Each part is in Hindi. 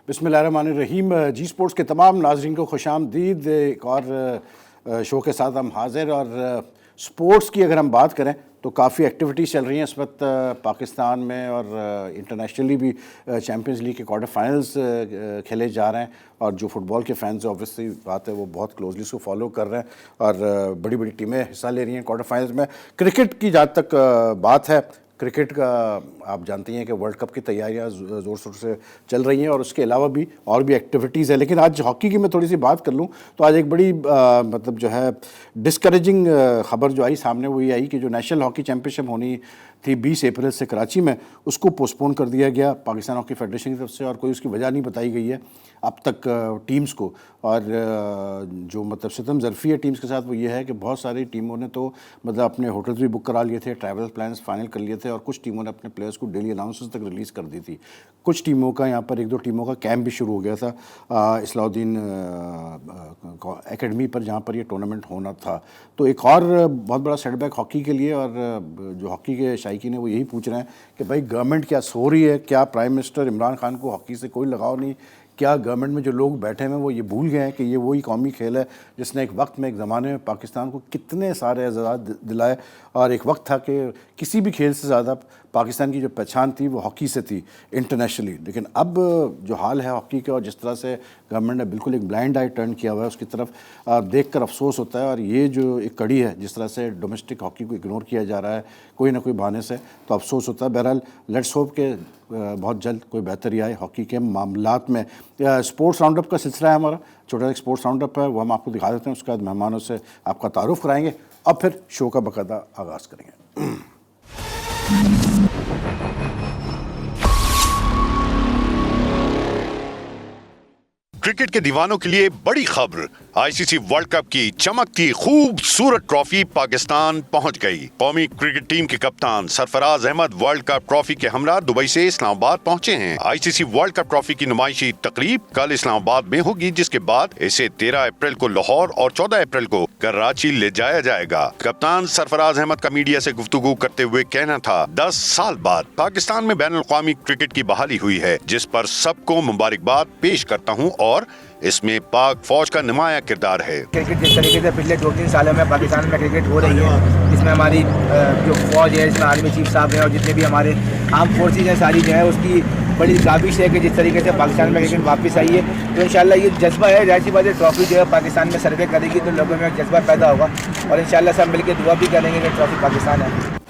बिस्मिल्लाहिर्रहमानिर्रहीम। जी स्पोर्ट्स के तमाम नाज़रीन को खुशामदीद। एक और शो के साथ हम हाज़िर। और स्पोर्ट्स की अगर हम बात करें तो काफ़ी एक्टिविटीज़ चल रही हैं इस वक्त पाकिस्तान में, और इंटरनेशनली भी चैम्पियंस लीग के क्वार्टर फाइनल्स खेले जा रहे हैं। और जो फुटबॉल के फैंस ऑब्वियसली बात है वो बहुत क्लोजली इसको फॉलो कर रहे हैं, और बड़ी बड़ी टीमें हिस्सा ले रही हैं क्वार्टर फाइनल्स में। क्रिकेट की जहाँ तक बात है, क्रिकेट का आप जानती हैं कि वर्ल्ड कप की तैयारियां ज़ोर शोर से चल रही हैं, और उसके अलावा भी और भी एक्टिविटीज़ है। लेकिन आज हॉकी की मैं थोड़ी सी बात कर लूं तो आज एक बड़ी मतलब जो है डिस्करेजिंग खबर जो आई सामने वो ये आई कि जो नेशनल हॉकी चैम्पियनशिप होनी थी 20 अप्रैल से कराची में, उसको पोस्टपोन कर दिया गया पाकिस्तान हॉकी फेडरेशन की तरफ से, और कोई उसकी वजह नहीं बताई गई है अब तक टीम्स को। और जो मतलब सितम ज़रफ़ी है टीम्स के साथ वो ये है कि बहुत सारी टीमों ने तो मतलब अपने होटल्स भी बुक करा लिए थे, ट्रैवल प्लान्स फाइनल कर लिए थे, और कुछ टीमों ने अपने प्लेयर्स को डेली अनाउंसेस तक रिलीज़ कर दी थी। कुछ टीमों का यहाँ पर 1-2 टीमों का कैंप भी शुरू हो गया था इस्लाउद्दीन एकेडमी पर, जहाँ पर ये टूर्नामेंट होना था। तो एक और बहुत बड़ा सेटबैक हॉकी के लिए, और जो हॉकी के शायकीन है वो यही पूछ रहे हैं कि भाई गवर्नमेंट क्या सो रही है? क्या प्राइम मिनिस्टर इमरान खान को हॉकी से कोई लगाव नहीं? क्या गवर्नमेंट में जो लोग बैठे हैं वो ये भूल गए हैं कि ये वही कौमी खेल है जिसने एक वक्त में, एक ज़माने में पाकिस्तान को कितने सारे एजाज़ दिलाए, और एक वक्त था कि किसी भी खेल से ज़्यादा पाकिस्तान की जो पहचान थी वो हॉकी से थी इंटरनेशनली। लेकिन अब जो हाल है हॉकी का, और जिस तरह से गवर्नमेंट ने बिल्कुल एक ब्लाइंड आई टर्न किया हुआ है, उसकी तरफ देखकर अफसोस होता है। और ये जो एक कड़ी है जिस तरह से डोमेस्टिक हॉकी को इग्नोर किया जा रहा है कोई ना कोई बहाने से, तो अफसोस होता है। बहरहाल लेट्स होप के बहुत जल्द कोई बेहतरी आए हॉकी के मामलात में। स्पोर्ट्स राउंडअप का सिलसिला है हमारा, छोटा सा स्पोर्ट्स राउंडअप है, वो हम आपको दिखा देते हैं। उसके बाद मेहमानों से आपका तारुफ कराएंगे, अब फिर शो का बाकायदा आगाज़ करेंगे। क्रिकेट के दीवानों के लिए बड़ी खबर, आईसीसी वर्ल्ड कप की चमकती खूबसूरत ट्रॉफी पाकिस्तान पहुंच गई। कौमी क्रिकेट टीम के कप्तान Sarfaraz Ahmed world cup trophy के हमरा दुबई से इस्लामाबाद पहुंचे हैं। आईसीसी वर्ल्ड कप ट्रॉफी की नुमाइशी तकरीब कल इस्लामाबाद में होगी, जिसके बाद इसे 13 अप्रैल को लाहौर और 14 अप्रैल को कराची ले जाया जाएगा। कप्तान सरफराज अहमद का मीडिया से गुफ्तगू करते हुए कहना था, 10 साल बाद पाकिस्तान में बैनुल अक़वामी क्रिकेट की बहाली हुई है, जिस पर सबको मुबारकबाद पेश करता हूँ, और इसमें पाक फौज का नुमाया किरदार है। क्रिकेट जिस तरीके से पिछले 2-3 सालों में पाकिस्तान में क्रिकेट हो रही है, जिसमें हमारी जो फौज है, इसमें आर्मी चीफ साहब हैं, और जितने भी हमारे आर्म फोर्सेज हैं, सारी जो है उसकी बड़ी काबिश है कि जिस तरीके से पाकिस्तान में क्रिकेट वापस आई है। तो इंशाल्लाह ये जज्बा है, जाहिर सी बात है ट्रॉफी जो है पाकिस्तान में सर्वे करेगी तो लोगों में जज्बा पैदा होगा, और इंशाल्लाह सब मिलकर दुआ भी करेंगे कि ट्रॉफी पाकिस्तान है।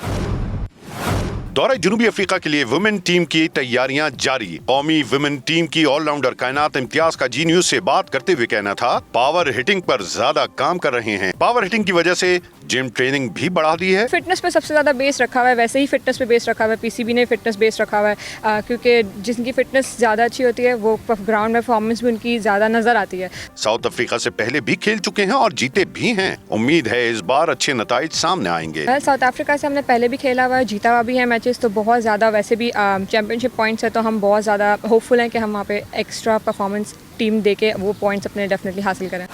दौरे जनूबी अफ्रीका के लिए वुमेन टीम की तैयारियां जारी। कौमी वुमेन टीम की ऑलराउंडर कायनात इम्तियाज का जी न्यूज से बात करते हुए कहना था, पावर हिटिंग पर ज्यादा काम कर रहे हैं। पावर हिटिंग की वजह से जिम ट्रेनिंग भी बढ़ा दी है। फिटनेस पे सबसे ज्यादा बेस रखा हुआ है, वैसे ही फिटनेस पे बेस रखा हुआ है, पीसीबी ने फिटनेस बेस रखा हुआ है, क्योंकि जिनकी फिटनेस ज्यादा अच्छी होती है वो ग्राउंड में परफॉर्मेंस भी उनकी ज्यादा नजर आती है। साउथ अफ्रीका से पहले भी खेल चुके हैं और जीते भी हैं। उम्मीद है इस बार अच्छे नताइज सामने आएंगे। साउथ अफ्रीका से हमने पहले भी खेला हुआ है, जीता हुआ भी है मैचेस, तो बहुत ज्यादा वैसे भी चैंपियनशिप पॉइंट्स है, तो हम बहुत ज्यादा होपफुल हैं कि हम वहाँ पे एक्स्ट्रा परफॉर्मेंस टीम देके वो पॉइंट्स अपने डेफिनेटली हासिल करें।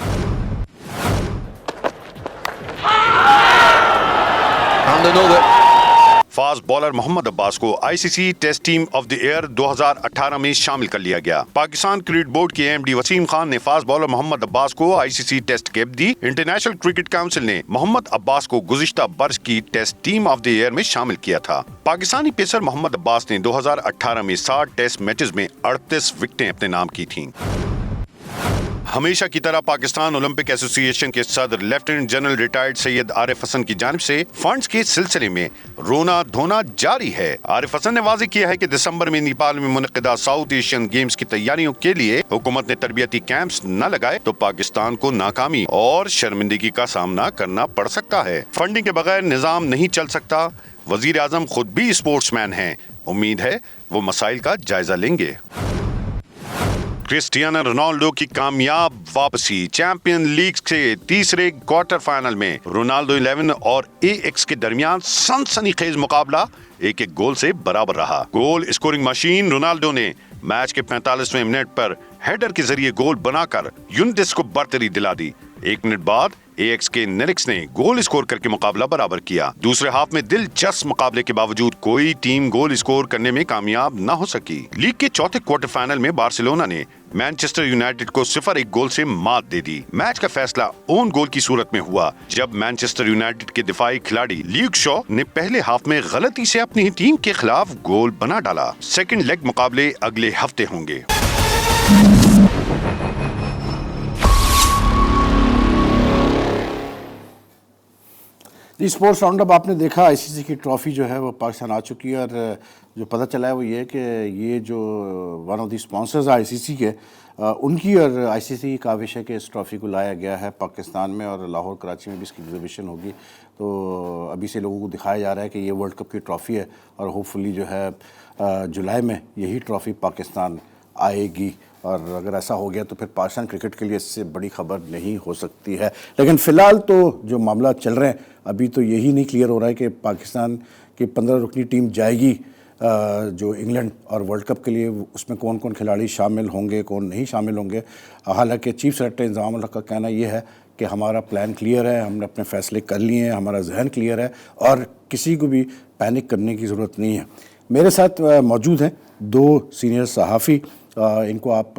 फास्ट बॉलर मोहम्मद अब्बास को ICC test team of the year 2018 में शामिल कर लिया गया। पाकिस्तान क्रिकेट बोर्ड के एमडी वसीम खान ने फास्ट बॉलर मोहम्मद अब्बास को आईसीसी टेस्ट कैप दी। इंटरनेशनल क्रिकेट काउंसिल ने मोहम्मद अब्बास को गुज़िश्ता बरस की test team of the year में शामिल किया था। पाकिस्तानी पेसर मोहम्मद अब्बास ने 2018 में 60 टेस्ट मैचेस में 38 विकेटें अपने नाम की थीं। हमेशा की तरह पाकिस्तान ओलंपिक एसोसिएशन के सदर lieutenant general retired Syed Arif Hasan की जानिब से फंड्स के सिलसिले में रोना धोना जारी है। आरिफ हसन ने वाज़ेह किया है कि दिसंबर में नेपाल में मुनक़िदा साउथ एशियन गेम्स की तैयारियों के लिए हुकूमत ने तरबियती कैंप्स न लगाए तो पाकिस्तान को नाकामी और शर्मिंदगी का सामना करना पड़ सकता है। फंडिंग के बगैर निज़ाम नहीं चल सकता। वज़ीर आज़म खुद भी स्पोर्ट्समैन हैं। उम्मीद है वो मसाइल का जायजा लेंगे। क्रिस्टियानो रोनाल्डो की कामयाब वापसी। चैंपियन लीग के तीसरे क्वार्टर फाइनल में रोनाल्डो 11 और एएक्स के दरमियान सनसनीखेज मुकाबला 1-1 गोल से बराबर रहा। गोल स्कोरिंग मशीन रोनाल्डो ने मैच के 45वें मिनट पर हेडर के जरिए गोल बनाकर यूवेंटस को बढ़तरी दिला दी। 1 मिनट बाद एएक्स के नेरिक्स ने गोल स्कोर करके मुकाबला बराबर किया। दूसरे हाफ में दिलचस्प मुकाबले के बावजूद कोई टीम गोल स्कोर करने में कामयाब न हो सकी। लीग के चौथे क्वार्टर फाइनल में बार्सिलोना ने मैनचेस्टर यूनाइटेड को 0-1 गोल से मात दे दी। मैच का फैसला ओन गोल की सूरत में हुआ जब मैनचेस्टर यूनाइटेड के दिफाई खिलाड़ी ल्यूक शॉ ने पहले हाफ में गलती से अपनी ही टीम के खिलाफ गोल बना डाला। सेकंड लेग मुकाबले अगले हफ्ते होंगे। जी, स्पोर्ट्स राउंडअप आपने देखा, आईसीसी की ट्रॉफी जो है वो पाकिस्तान आ चुकी है और जो पता चला है वो ये कि ये जो one of the sponsors ICC के उनकी और आईसीसी का विषय के इस ट्रॉफी को लाया गया है पाकिस्तान में और लाहौर कराची में भी इसकी एग्जीबिशन होगी। तो अभी से लोगों को दिखाया जा रहा है कि ये वर्ल्ड कप की ट्रॉफी है और होपफुली जो है जुलाई में यही ट्रॉफी पाकिस्तान आएगी और अगर ऐसा हो गया तो फिर पाकिस्तान क्रिकेट के लिए इससे बड़ी खबर नहीं हो सकती है। लेकिन फ़िलहाल तो जो मामला चल रहे हैं अभी तो यही नहीं क्लियर हो रहा है कि पाकिस्तान की 15 रुकनी टीम जाएगी जो इंग्लैंड और वर्ल्ड कप के लिए, उसमें कौन कौन खिलाड़ी शामिल होंगे कौन नहीं शामिल होंगे। हालांकि चीफ सेक्रेटरी इंतज़ाम उल हक का कहना यह है कि हमारा प्लान क्लियर है, हमने अपने फ़ैसले कर लिए हैं, हमारा जहन क्लियर है और किसी को भी पैनिक करने की ज़रूरत नहीं है। मेरे साथ मौजूद हैं 2 सीनियर सहाफ़ी, इनको आप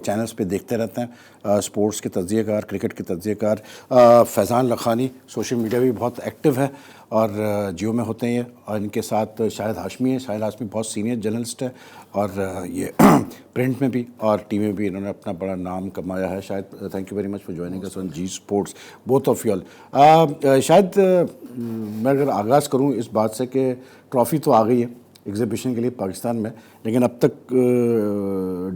चैनल्स पे देखते रहते हैं, स्पोर्ट्स के तज्ज़ियाकार, क्रिकेट के तज्ज़ियाकार। फैज़ान लखानी सोशल मीडिया भी बहुत एक्टिव है और जियो में होते हैं। और इनके साथ शाहिद हाशमी है। शाहिद हाशमी बहुत सीनियर जर्नलिस्ट है और ये प्रिंट में भी और टीवी में भी इन्होंने अपना बड़ा नाम कमाया है। शायद thank you very much for joining us on G sports, both of you all. शायद मैं अगर आगाज़ करूँ इस बात से कि ट्रॉफ़ी तो आ गई है एग्जीबिशन के लिए पाकिस्तान में, लेकिन अब तक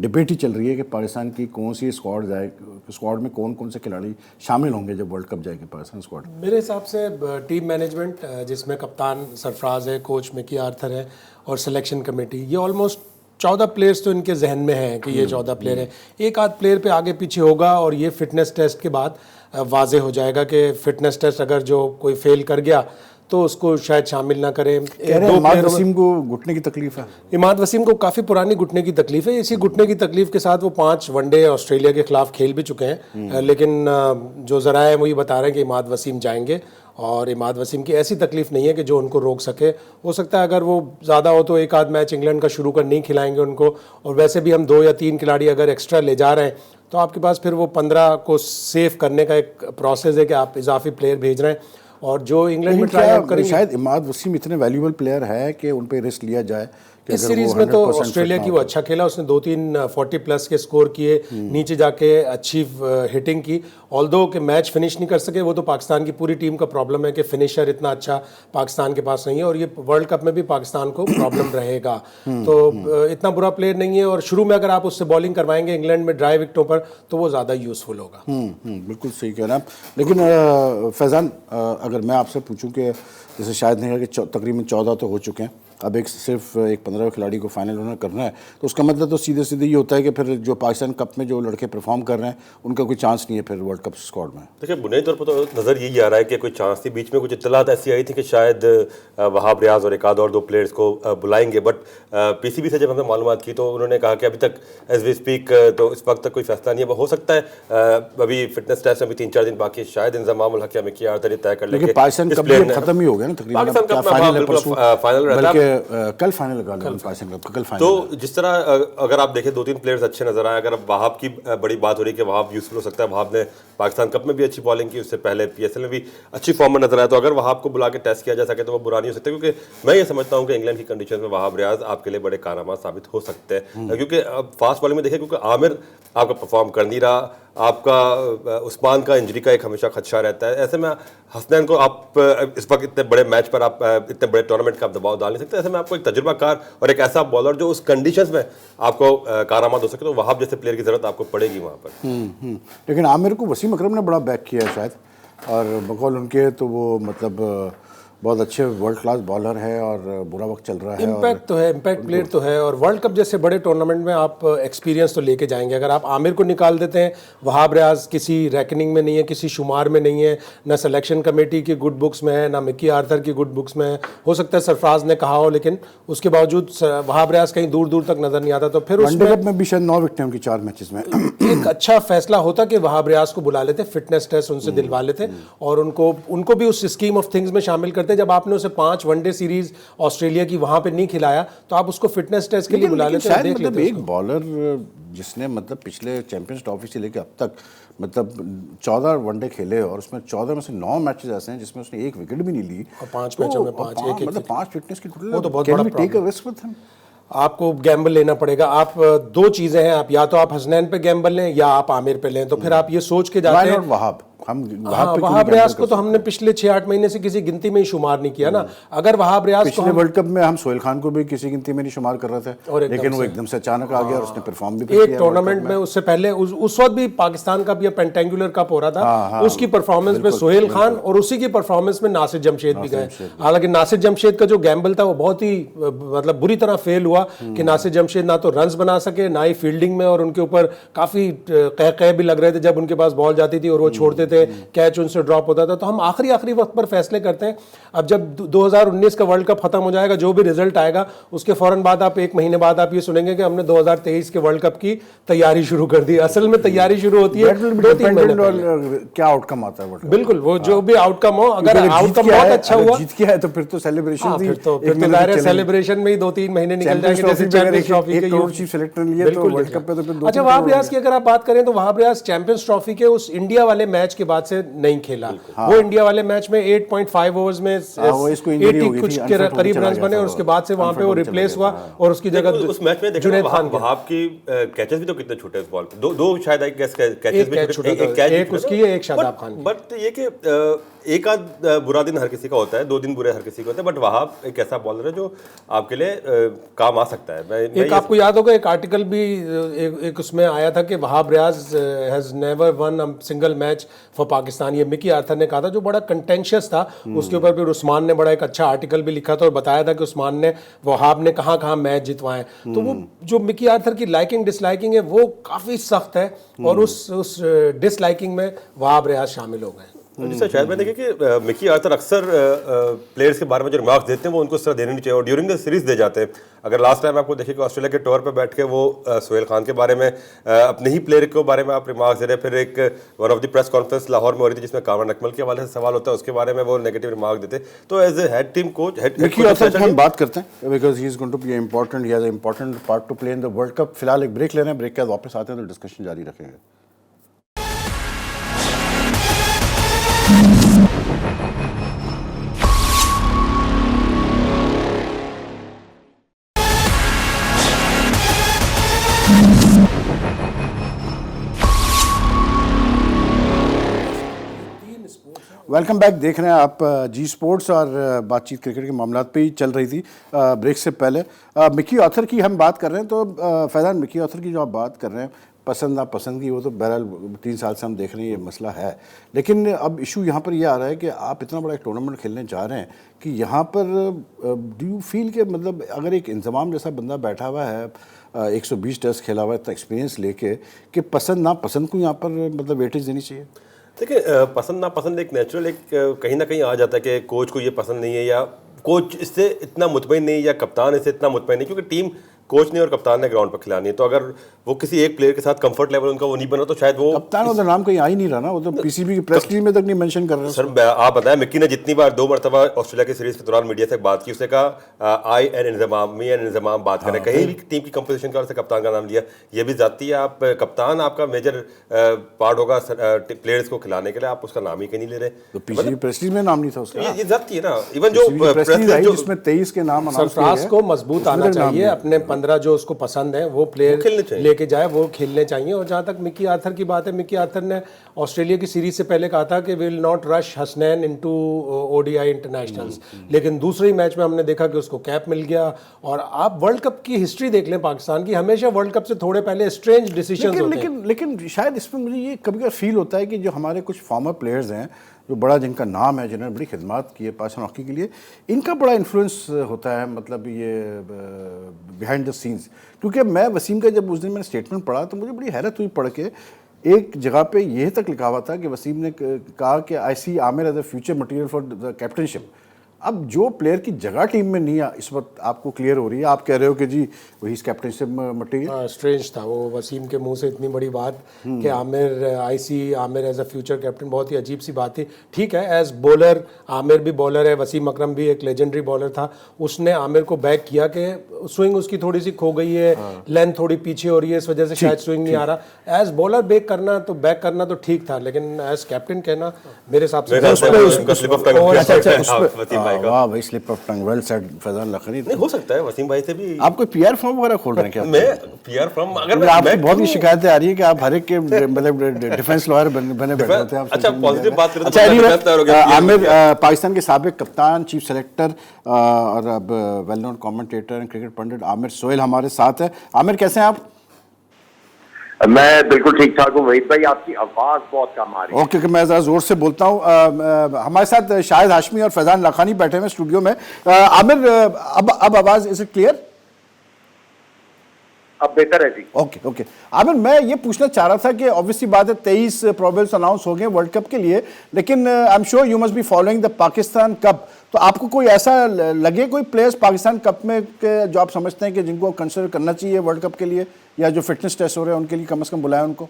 डिबेट ही चल रही है कि पाकिस्तान की कौन सी स्क्वाड जाए, स्क्वाड में कौन कौन से खिलाड़ी शामिल होंगे जब वर्ल्ड कप जाएगी पाकिस्तान स्क्वाड। मेरे हिसाब से टीम मैनेजमेंट जिसमें कप्तान सरफराज है, कोच मिकी आर्थर है और सिलेक्शन कमेटी, ये ऑलमोस्ट 14 प्लेयर्स तो इनके जहन में हैं कि ये 14 प्लेयर हैं। एक आध प्लेयर पे आगे पीछे होगा और ये फिटनेस टेस्ट के बाद वाजे हो जाएगा कि फिटनेस टेस्ट अगर जो कोई फेल कर गया तो उसको शायद शामिल ना करें। इमाद वसीम को घुटने की तकलीफ है। इमाद वसीम को काफ़ी पुरानी घुटने की तकलीफ है। इसी घुटने की तकलीफ के साथ वो 5 वनडे ऑस्ट्रेलिया के खिलाफ खेल भी चुके हैं, लेकिन जो ज़राए हैं वो ये बता रहे हैं कि इमाद वसीम जाएंगे और इमाद वसीम की ऐसी तकलीफ नहीं है कि जो उनको रोक सके। हो सकता है अगर वो ज़्यादा हो तो एक आध मैच इंग्लैंड का शुरू कर नहीं खिलाएंगे उनको, और वैसे भी हम 2 या 3 खिलाड़ी अगर एक्स्ट्रा ले जा रहे हैं तो आपके पास फिर वो 15 को सेव करने का एक प्रोसेस है कि आप इजाफी प्लेयर भेज रहे हैं। और जो इंग्लैंड में ट्राई आउट करेंगे, शायद इमाद वसीम इतने वैल्यूबल प्लेयर है कि उन पे रिस्क लिया जाए। इस सीरीज में तो ऑस्ट्रेलिया की वो अच्छा खेला, उसने 2-3 40 प्लस के स्कोर किए, नीचे जाके अच्छी हिटिंग की। ऑल्दो कि मैच फिनिश नहीं कर सके, वो तो पाकिस्तान की पूरी टीम का प्रॉब्लम है कि फिनिशर इतना अच्छा पाकिस्तान के पास नहीं है और ये वर्ल्ड कप में भी पाकिस्तान को प्रॉब्लम रहेगा। तो इतना बुरा प्लेयर नहीं है और शुरू में अगर आप उससे बॉलिंग करवाएंगे इंग्लैंड में ड्राई विकेटों पर तो वो ज़्यादा यूज़फुल होगा। बिल्कुल सही कह रहे हैं आप। लेकिन फैज़ान, अगर मैं आपसे पूछूं कि जैसे शायद नहीं है कि तकरीबन 14 तो हो चुके हैं, अब सिर्फ एक 15 खिलाड़ी को फाइनल होना करना है, तो उसका मतलब तो सीधे सीधे ये होता है कि फिर जो पाकिस्तान कप में जो लड़के परफॉर्म कर रहे हैं उनका कोई चांस नहीं है फिर वर्ल्ड कप स्क्वाड में। देखिए, बुनियादी तौर पर तो नज़र यही आ रहा है कि कोई चांस थी। बीच में कुछ इत्तलात ऐसी आई थी कि शायद वहाब रियाज और एक आध और 2 प्लेयर्स को बुलाएंगे, बट पीसीबी से जब हमने मालूमात की तो उन्होंने कहा कि अभी तक एज वी स्पीक तो इस वक्त तक कोई फैसला नहीं है। वो हो सकता है अभी फिटनेस टेस्ट में भी 3-4 दिन बाकी, शायद इंतजाम उल हक में किया तय कर लेंगे। पाकिस्तान कप खत्म ही हो गया ना तकरीबन, फाइनल रहता है कल फाइनल लगा पाकिस्तान कप कल फाइनल। तो जिस तरह अगर आप देखें 2-3 प्लेयर्स अच्छे नजर आए। अगर वहाब की बड़ी बात हो रही है कि वहाब यूजफुल हो सकता है, वहाब ने पाकिस्तान कप में भी अच्छी बॉलिंग की, उससे पहले पीएसएल में भी अच्छी फॉर्म में नजर आया। तो अगर वहाब को बुला के टेस्ट किया जा सके तो वो बुरा नहीं हो सकता, क्योंकि मैं ये समझता हूँ कि इंग्लैंड की कंडीशन में वहाब रियाज आपके लिए बड़े कारनामा साबित हो सकते हैं। क्योंकि अब फास्ट बॉलिंग में देखें, क्योंकि आमिर आपका परफॉर्म कर नहीं रहा, आपका उस्मान का इंजरी का एक हमेशा खदशा रहता है। ऐसे में हसनैन को आप इस वक्त इतने बड़े मैच पर, आप इतने बड़े टूर्नामेंट का आप दबाव डाल नहीं सकते। ऐसे में आपको एक तजुर्बाकार और एक ऐसा बॉलर जो उस कंडीशंस में आपको कारआमद हो सके, तो वहाब जैसे प्लेयर की जरूरत आपको पड़ेगी वहाँ पर। लेकिन आमिर को वसीम अकरम ने बड़ा बैक किया शायद, और बकौल उनके तो वो मतलब बहुत अच्छे वर्ल्ड क्लास बॉलर है और बुरा वक्त चल रहा है। इम्पैक्ट तो है, इम्पैक्ट प्लेयर तो है, और वर्ल्ड कप जैसे बड़े टूर्नामेंट में आप एक्सपीरियंस तो लेके जाएंगे। अगर आप आमिर को निकाल देते हैं, वहाब रियाज किसी रैंकिंग में नहीं है, किसी शुमार में नहीं है, ना सिलेक्शन कमेटी की गुड बुक्स में है, ना मिकी आर्थर की गुड बुक्स में है। हो सकता है सरफराज ने कहा हो, लेकिन उसके बावजूद वहाब रियाज कहीं दूर दूर तक नजर नहीं आता। तो फिर वनडे कप में भी शायद 9 विकेटें उनकी 4 मैचेस में। एक अच्छा फैसला होता कि वहाब रियाज को बुला लेते, फिटनेस टेस्ट उनसे दिलवा लेते और उनको भी उस स्कीम ऑफ थिंग्स में शामिल करते। जब आपने उसे 5 वनडे सीरीज ऑस्ट्रेलिया की वहां पे नहीं खिलाया, तो आप उसको फिटनेस टेस्ट के लिए बुला लेते हैं। शायद मतलब एक बॉलर जिसने मतलब पिछले चैंपियंस ट्रॉफी से लेकर अब तक मतलब 14 वनडे खेले और उसमें 14 में से 9 मैचेस ऐसे हैं जिसमें उसने एक विकेट भी नहीं ली और 5 मैचों में 5 एक मतलब 5 फिटनेस की वो तो बहुत बड़ा take a risk with him. आपको गैम्बल लेना पड़ेगा। आप 2 चीजें हैं, आप या तो आप हसनैन पे गैम्बल लें या आप आमिर पे लें। तो फिर आप ये सोच के जाते हैं वहाब रियाज को तो हमने पिछले 6-8 महीने से किसी गिनती में ही शुमार नहीं किया ना। अगर वहाब रियाज पिछले वर्ल्ड कप में हम सोहेल खान को भी किसी गिनती में नहीं शुमार कर रहे थे, लेकिन वो एकदम से अचानक आ गया और उसने परफॉर्म भी किया। एक टूर्नामेंट में उससे पहले उस वक्त भी पाकिस्तान का भी पेंटेंगुलर कप हो रहा था, उसकी परफॉर्मेंस में सोहेल खान और उसी की परफॉर्मेंस में नासिर जमशेद भी गए। हालांकि नासिर जमशेद का जो गैम्बल था वो बहुत ही मतलब बुरी तरह फेल हुआ कि नासिर जमशेद ना तो रन्स बना सके, ना ही फील्डिंग में, और उनके ऊपर काफी कह भी लग रहे थे जब उनके पास बॉल जाती थी और वो छोड़ते थे, कैच उनसे ड्रॉप होता था। तो हम आखिरी वक्त पर फैसले करते हैं। अब जब 2019 का वर्ल्ड कप खत्म हो जाएगा, जो भी रिजल्ट आएगा उसके फौरन बाद आप 1 महीने बाद आप ये सुनेंगे कि हमने 2023 के वर्ल्ड कप की तैयारी शुरू कर दी। असल में तैयारी शुरू होती है 2-3 महीने पहले। क्या आउटकम आता है बिल्कुल, वो जो भी आउटकम हो, अगर आउटकम बहुत अच्छा हुआ, जीत गया है तो फिर तो सेलिब्रेशन फिर तो सेलिब्रेशन में ही 2-3 महीने निकल जाएंगे। जैसे चैंपियंस ट्रॉफी के चीफ सेलेक्टर लिए तो वर्ल्ड कप पे तो फिर 2-3 अच्छा, वहाब रियाज की अगर आप बात करें तो वहाब रियाज चैंपियंस ट्रॉफी के उस इंडिया वाले मैच के बाद से नहीं खेला। वो इंडिया वाले मैच में 8.5 ओवर्स में 80 कुछ के करीब रन बने और उसके बाद से वहां पे वो रिप्लेस हुआ और उसकी जगह उस मैच में जुनैद खान वहाब की कैचेस भी तो कितने छोटे इस बॉल पे, दो शायद कैचेस भी छोटे, एक उसकी है, एक शादाब खान की। बट ये कि एक आध बुरा दिन हर किसी का होता है, 2 दिन बुरे हर किसी के होते हैं, बट वहाब एक ऐसा बॉलर है जो आपके लिए काम आ सकता है। एक आपको याद होगा एक आर्टिकल भी एक उसमें आया था कि Wahab Riaz has never won a single match for Pakistan. ये मिकी आर्थर ने कहा था, जो बड़ा कंटेंशियस था। उसके ऊपर फिर उस्मान ने बड़ा एक अच्छा आर्टिकल भी लिखा था और बताया था कि उस्मान ने वहाब ने कहाँ कहाँ मैच जितवाए। तो वो जो मिकी आर्थर की लाइकिंग डिसलाइकिंग है वो काफ़ी सख्त है और उस डिसलाइकिंग में वहाब रियाज शामिल हो गए। जिससे शायद मैंने देखा कि मिकी आर्थर अक्सर प्लेयर्स के बारे में जो रिमार्क्स देते हैं वो उनको इस तरह देने नहीं चाहिए और ड्यूरिंग द सीरीज दे जाते हैं। अगर लास्ट टाइम आपको देखिए कि ऑस्ट्रेलिया के टूर पे बैठ के वो सोहेल खान के बारे में अपने ही प्लेयर के बारे में आप रिमार्क्स दे रहे हैं। फिर एक one of the press conference Lahore में हो रही थी जिसमें कामरान अकमल के हवाले से सवाल होता है, उसके बारे में वो नेगेटिव रिमार्क देते। तो as a head team coach Mickey Arthur की हम बात करते हैं because he is going to be important, he has a important part to play in the world cup. फिलहाल एक ब्रेक ले रहे हैं, ब्रेक के बाद वापस आते हैं तो डिस्कशन जारी रखेंगे। Welcome back. देख रहे हैं आप जी स्पोर्ट्स और बातचीत क्रिकेट के मामलात पे ही चल रही थी ब्रेक से पहले। मिकी आर्थर की हम बात कर रहे हैं तो फैज़ान, मिकी आर्थर की जो आप बात कर रहे हैं पसंद नापसंद की, वो तो बहरहाल 3 साल से हम देख रहे हैं, ये मसला है। लेकिन अब इशू यहाँ पर ये आ रहा है कि आप इतना बड़ा एक टूर्नामेंट खेलने जा रहे हैं कि यहाँ पर डू यू फील के मतलब अगर एक इंतज़ाम जैसा बंदा बैठा हुआ है 120 टेस्ट खेला हुआ है, इतना एक्सपीरियंस लेके, कि पसंद नापसंद को यहाँ पर मतलब वेटेज देनी चाहिए? देखिए, पसंद नापसंद एक नेचुरल एक कहीं ना कहीं आ जाता है कि कोच को ये पसंद नहीं है या कोच इससे इतना मुतमईन नहीं या कप्तान इससे इतना मुतमईन नहीं, क्योंकि टीम कोच ने और कप्तान ने ग्राउंड पर खिलानी है। तो अगर वो किसी एक प्लेयर के साथ कंफर्ट लेवल उनका वो नहीं बना तो शायद वो कप्तान का नाम कहीं आ ही नहीं रहा ना, वो तो पीसीबी की प्रेस टीम में तक नहीं मेंशन कर रहे हैं। सर आप बताएं, मिक्की ने जितनी बार 2 मरतबा ऑस्ट्रेलिया की सीरीज के दौरान मीडिया से बात की, उसने कहा आई एन इंतजाम, मी एन इंतजाम बात करें, कहीं भी टीम की कंपोजिशन के से कप्तान का नाम लिया। ये भी जाती है, आप कप्तान आपका मेजर पार्ट होगा प्लेयर्स को खिलाने के लिए, आप उसका नाम ही कहीं नहीं ले रहे। तो पीसीबी प्रेस टीम में नाम नहीं था उसका, ये जाती है ना। इवन जो जिसमें 23 के नाम सरफराज को मजबूत आना चाहिए, अपने 15 जो उसको पसंद है वो प्लेयर लेके जाए, वो खेलने चाहिए। और जहाँ तक मिकी आर्थर की बात है, मिकी आर्थर ने ऑस्ट्रेलिया की सीरीज से पहले कहा था कि will not rush Hasnain into ODI internationals, लेकिन दूसरे ही मैच में हमने देखा कि उसको कैप मिल गया। और आप वर्ल्ड कप की हिस्ट्री देख लें पाकिस्तान की, हमेशा वर्ल्ड कप से थोड़े पहले स्ट्रेंज डिसीजंस होते हैं। लेकिन शायद इसमें मुझे ये कभी कभी फील होता है कि जो हमारे कुछ फॉर्मर प्लेयर्स हैं जो बड़ा जिनका नाम है, जिन्होंने बड़ी खिदमत की है पाकिस्तान हॉकी के लिए, इनका बड़ा इन्फ्लुएंस होता है मतलब ये बिहाइंड द सीन्स। क्योंकि मैं वसीम का जब उस दिन मैंने स्टेटमेंट पढ़ा तो मुझे बड़ी हैरत हुई पढ़ के, एक जगह पे यह तक लिखा हुआ था कि वसीम ने कहा कि I see Aamir as a future material for the captainship. अब जो प्लेयर की जगह टीम में नहीं है इस वक्त आपको क्लियर हो रही है, आप कह रहे हो कि जी वही कैप्टनशिप मटेरियल। स्ट्रेंज था वो वसीम के मुंह से इतनी बड़ी बात कि Aamir Aamir as a future captain, बहुत ही अजीब सी बात थी। ठीक है, एज बॉलर आमिर भी बॉलर है, वसीम अकरम भी एक लेजेंडरी बॉलर था, उसने आमिर को बैक किया कि स्विंग उसकी थोड़ी सी खो गई है, लेंथ थोड़ी पीछे हो रही है, इस वजह से शायद स्विंग नहीं आ रहा। एज बॉलर बैक करना तो ठीक था, लेकिन एज कैप्टन कहना मेरे हिसाब से वाह भाई, slip of tongue, well said Faizan Lakhani. नहीं हो सकता है वसीम भाई से भी। आप कोई पीआर फॉर्म वगैरह खोल रहे हैं क्या? मैं पीआर फॉर्म, अगर आपकी बहुत ही शिकायतें आ रही है कि आप हर एक के मतलब डिफेंस लॉयर बने बैठे होते हैं। अच्छा, पॉजिटिव बात करें तो अच्छा, आमिर पाकिस्तान के साबिक कप्तान, चीफ सेलेक्टर और अब well known commentator and cricket pundit Aamir Sohail हमारे साथ है। आमिर कैसे हैं आप? मैं बिल्कुल ठीक ठाक हूँ वहीद भाई, आपकी आवाज बहुत कम आ रही है। ओके, मैं जरा जोर से बोलता हूँ। हमारे साथ शाहिद हाशमी और फैजान लाखानी बैठे हैं स्टूडियो में। आमिर, अब आवाज इज इट क्लियर? अब बेहतर है जी। ओके आमिर, मैं ये पूछना चाह रहा था कि ऑब्वियसली बात है 23 प्रोबेबल्स अनाउंस हो गए वर्ल्ड कप के लिए, लेकिन I am sure you must be following the Pakistan cup. तो आपको कोई ऐसा लगे कोई प्लेयर्स पाकिस्तान कप में के जो आप समझते हैं कि जिनको कंसिडर करना चाहिए वर्ल्ड कप के लिए, या जो फिटनेस टेस्ट हो रहे हैं उनके लिए कम से कम बुलाया उनको?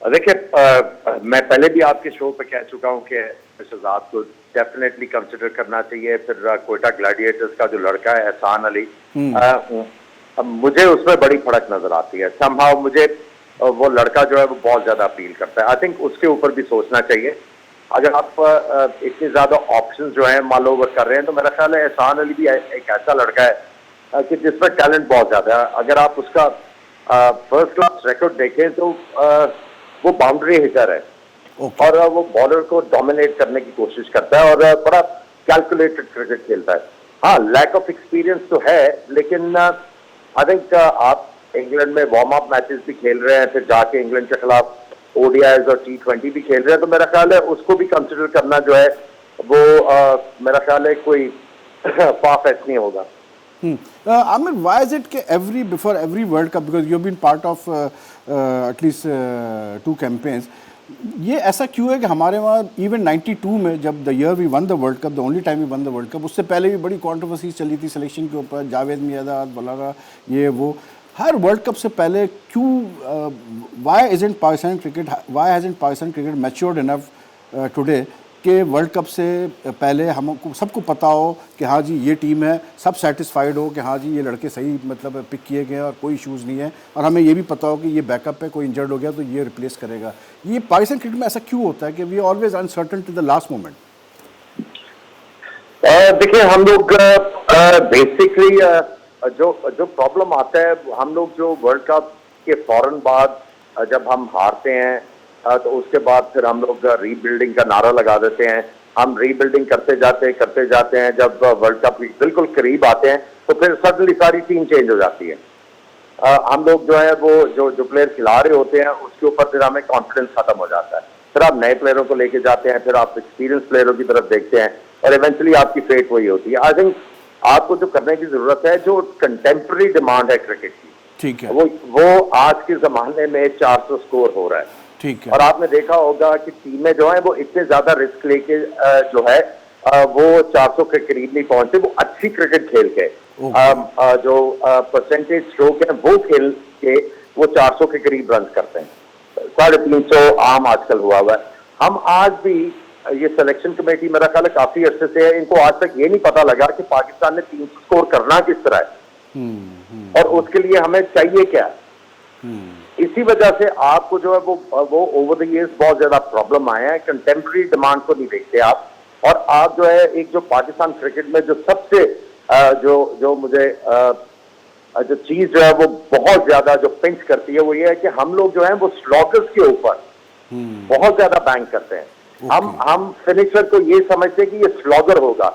देखिए, मैं पहले भी आपके शो पे कह चुका हूँ कि शहजाद को डेफिनेटली कंसिडर करना चाहिए। फिर कोयटा ग्लैडिएटर्स का जो लड़का है एहसान अली, मुझे उसमें बड़ी फर्क नजर आती है। समहाउ मुझे वो लड़का जो है वो बहुत ज्यादा अपील करता है। आई थिंक उसके ऊपर भी सोचना चाहिए। अगर आप इतने ज्यादा ऑप्शंस जो है मान लो ओवर कर रहे हैं, तो मेरा ख्याल है एहसान अली भी एक ऐसा लड़का है कि जिसमें टैलेंट बहुत ज्यादा है। अगर आप उसका फर्स्ट क्लास रिकॉर्ड देखें तो वो बाउंड्री हिटर है और वो बॉलर को डोमिनेट करने की कोशिश करता है और बड़ा कैलकुलेटेड क्रिकेट खेलता है। हाँ, लैक ऑफ एक्सपीरियंस तो है, लेकिन आई थिंक आप इंग्लैंड में वार्म अप मैचेस भी खेल रहे हैं, फिर जाके इंग्लैंड के खिलाफ ओडीआईज और T20 भी खेल रहे हैं, तो मेरा ख्याल है उसको भी कंसिडर करना जो है वो मेरा ख्याल है कोई फार-फेच्ड नहीं होगा। Amir, why is it कि before every World Cup, because you've been part of at least 2 campaigns, ये ऐसा क्यों है कि हमारे वहाँ इवन 92 में जब the year we won the world cup, the only time we won the world cup, उससे पहले भी बड़ी कंट्रोवर्सी चली थी सिलेक्शन के ऊपर, जावेद मियादाद वगैरह ये वो, हर वर्ल्ड कप से पहले क्यों why hasn't Pakistan cricket matured enough today कि वर्ल्ड कप से पहले हमको सबको पता हो कि हाँ जी ये टीम है, सब सेटिस्फाइड हो कि हाँ जी ये लड़के सही मतलब पिक किए गए और कोई इशूज़ नहीं है, और हमें ये भी पता हो कि ये बैकअप है, कोई इंजर्ड हो गया तो ये रिप्लेस करेगा। ये पाकिस्तान क्रिकेट में ऐसा क्यों होता है कि we always uncertain to the last moment? देखिए, हम लोग बेसिकली जो प्रॉब्लम आता है, हम लोग जो वर्ल्ड कप के फौरन बाद जब हम हारते हैं तो उसके बाद फिर हम लोग रीबिल्डिंग का नारा लगा देते हैं। हम रीबिल्डिंग करते जाते हैं। जब वर्ल्ड कप बिल्कुल करीब आते हैं तो फिर सडनली सारी टीम चेंज हो जाती है। हम लोग जो है वो जो प्लेयर खिला रहे होते हैं उसके ऊपर फिर हमें कॉन्फिडेंस खत्म हो जाता है। फिर आप नए प्लेयरों को लेके जाते हैं, फिर आप एक्सपीरियंस प्लेयरों की तरफ देखते हैं और इवेंचुअली आपकी फेट वही होती है। आई थिंक आपको जो करने की जरूरत है, जो कंटेम्प्रेरी डिमांड है क्रिकेट की, ठीक है, वो आज के जमाने में 400 स्कोर हो रहा है। ठीक है। और आपने देखा होगा कि टीमें जो है वो इतने ज्यादा रिस्क लेके जो है वो 400 के करीब नहीं पहुंचते। वो अच्छी क्रिकेट खेल के जो परसेंटेज स्ट्रोक है वो खेल के वो 400 के करीब रन करते हैं। 350 आम आजकल हुआ है। हम आज भी ये सिलेक्शन कमेटी मेरा ख्याल है काफी अरसे से है, इनको आज तक ये नहीं पता लगा कि पाकिस्तान ने 300 स्कोर करना किस तरह है और उसके लिए हमें चाहिए क्या। इसी वजह से आपको जो है वो ओवर द इयर्स बहुत ज्यादा प्रॉब्लम आया है। कंटेम्प्रेरी डिमांड को नहीं देखते आप, और आप जो है एक जो पाकिस्तान क्रिकेट में जो सबसे जो मुझे जो चीज जो है वो बहुत ज्यादा जो पिंच करती है वो ये है कि हम लोग जो है वो स्लॉगर्स के ऊपर बहुत ज्यादा बैंक करते हैं। हम फिनिशर को ये समझते हैं कि ये स्लॉगर होगा,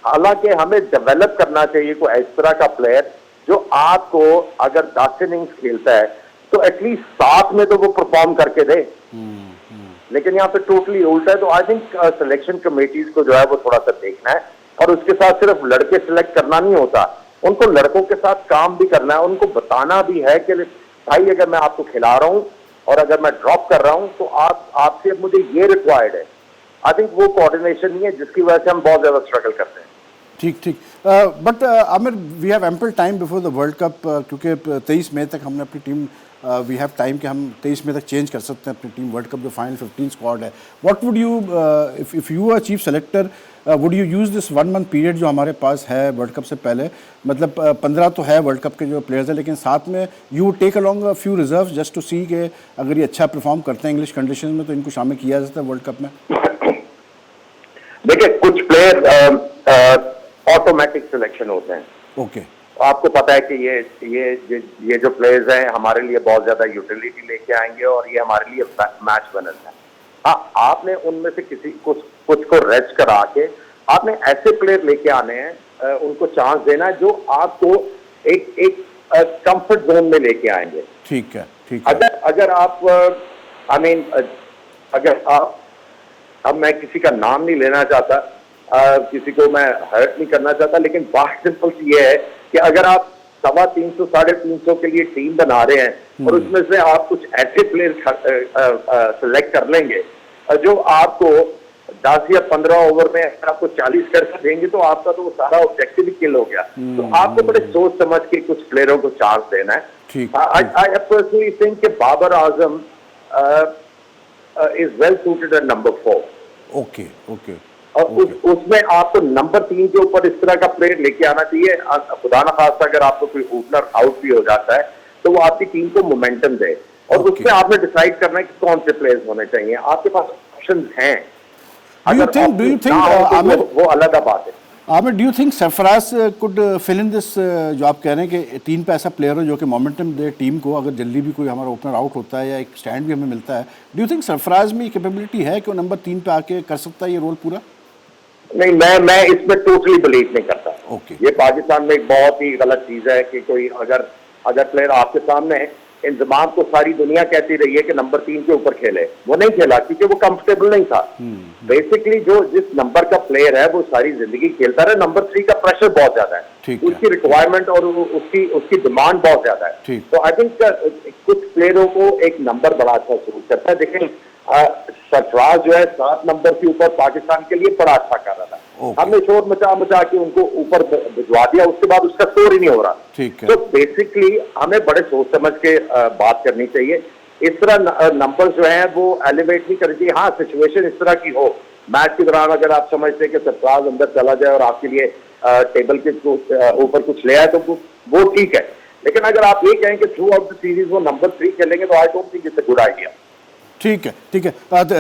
हालांकि हमें डेवलप करना चाहिए कोई इस तरह का प्लेयर जो आपको अगर 10 इनिंग्स खेलता है तो एटलीस्ट 7 में तो वो परफॉर्म करके दे। लेकिन यहाँ पे टोटली उल्टा है। तो आई थिंक सिलेक्शन कमेटीज को जो है वो थोड़ा सा देखना है, और उसके साथ सिर्फ लड़के सिलेक्ट करना नहीं होता, उनको लड़कों के साथ काम भी करना है, उनको बताना भी है कि भाई अगर मैं आपको खिला रहा हूं और अगर मैं ड्रॉप कर रहा हूं तो आपसे मुझे ये रिक्वायर्ड है। आई थिंक वो कोऑर्डिनेशन नहीं है, जिसकी वजह से हम बहुत ज्यादा स्ट्रगल करते हैं। ठीक ठीक। But Aamir, we have ample time before the world cup, क्योंकि 23 मई तक हमने अपनी टीम, वी हैव टाइम कि हम 23 मई तक चेंज कर सकते हैं अपनी टीम। वर्ल्ड कप जो फाइनल 15 स्क्वाड है, what would you, if you are chief selector, would you use this 1 month period जो हमारे पास है वर्ल्ड कप से पहले, मतलब 15 तो है वर्ल्ड कप के जो प्लेयर्स हैं, लेकिन साथ में you take along a few reserve just to see कि अगर ये अच्छा परफॉर्म करते हैं इंग्लिश कंडीशन में तो इनको शामिल किया जा सकता है वर्ल्ड कप में? देखिए, कुछ प्लेयर ऑटोमेटिक सिलेक्शन होते हैं। ओके। आपको पता है कि ये जो प्लेयर्स हैं हमारे लिए बहुत ज्यादा यूटिलिटी लेके आएंगे और ये हमारे लिए मैच विनर्स हैं। हाँ, आपने उनमें से कुछ को रेस्ट करा के आपने ऐसे प्लेयर लेके आने हैं, उनको चांस देना है जो आपको एक कंफर्ट जोन में लेके आएंगे। ठीक है, ठीक है। अगर आप अगर आप, अब मैं किसी का नाम नहीं लेना चाहता, किसी को मैं हर्ट नहीं करना चाहता, लेकिन बात सिंपल सी ये है कि अगर आप 350 350 के लिए टीम बना रहे हैं और उसमें से आप कुछ ऐसे प्लेयर सेलेक्ट कर लेंगे जो आपको 10 या 15 ओवर में आपको 40 कर देंगे, तो आपका तो सारा ऑब्जेक्टिव ही किल हो गया। तो आपको बड़े सोच समझ के कुछ प्लेयरों को चांस देना है। आई पर्सनली थिंक कि Babar Azam is well suited at number 4। Okay okay. और उसमें आपको नंबर 3 के ऊपर इस तरह का प्लेयर लेके आना चाहिए। खुदा ना खास्ता अगर आपको कोई ओपनर आउट भी हो जाता है तो वो आपकी टीम को मोमेंटम दे, और उसमें आपने डिसाइड करना है कि कौन से प्लेयर्स होने चाहिए। आपके पास ऑप्शंस हैं। Do you think Amir, वो अलग बात है। Amir, do you think Sarfaraz could fill in this, जो आप कह रहे हैं कि 3 पे ऐसा प्लेयर हो जो कि मोमेंटम दे टीम को, अगर जल्दी भी कोई हमारा ओपनर आउट होता है या एक स्टैंड भी हमें मिलता है, डू यू थिंक सरफराज में कैपेबिलिटी है कि वो नंबर 3 पे आके कर सकता है ये रोल पूरा? नहीं, मैं इसमें टोटली बिलीव नहीं करता। ये पाकिस्तान में एक बहुत ही गलत चीज है कि कोई अगर प्लेयर आपके सामने है, इंतजाम तो सारी दुनिया कहती रही है कि नंबर 3 के ऊपर खेले, वो नहीं खेला क्योंकि वो कंफर्टेबल नहीं था। बेसिकली जो जिस नंबर का प्लेयर है वो सारी जिंदगी खेलता रहे। नंबर 3 का प्रेशर बहुत ज्यादा है, उसकी रिक्वायरमेंट और उसकी डिमांड बहुत ज्यादा है। तो आई थिंक कुछ प्लेयरों को एक नंबर बड़ा अच्छा सूट करता है। देखिए, सरफराज जो है 7 नंबर के ऊपर पाकिस्तान के लिए बड़ा अच्छा कर रहा था। हमने शोर मचा के उनको ऊपर भिजवा दिया, उसके बाद उसका स्कोर ही नहीं हो रहा। तो बेसिकली हमें बड़े सोच समझ के बात करनी चाहिए। इस तरह नंबर जो है वो एलिवेट नहीं करनी चाहिए। हाँ, सिचुएशन इस तरह की हो मैच के दौरान, अगर आप समझते हैं कि सरफराज अंदर चला जाए और आपके लिए टेबल के ऊपर कुछ ले आए तो वो ठीक है। लेकिन अगर आप ये कहें कि थ्रू आउट द सीरीज वो नंबर 3 खेलेंगे तो I don't think it's a good idea. ठीक है, ठीक है।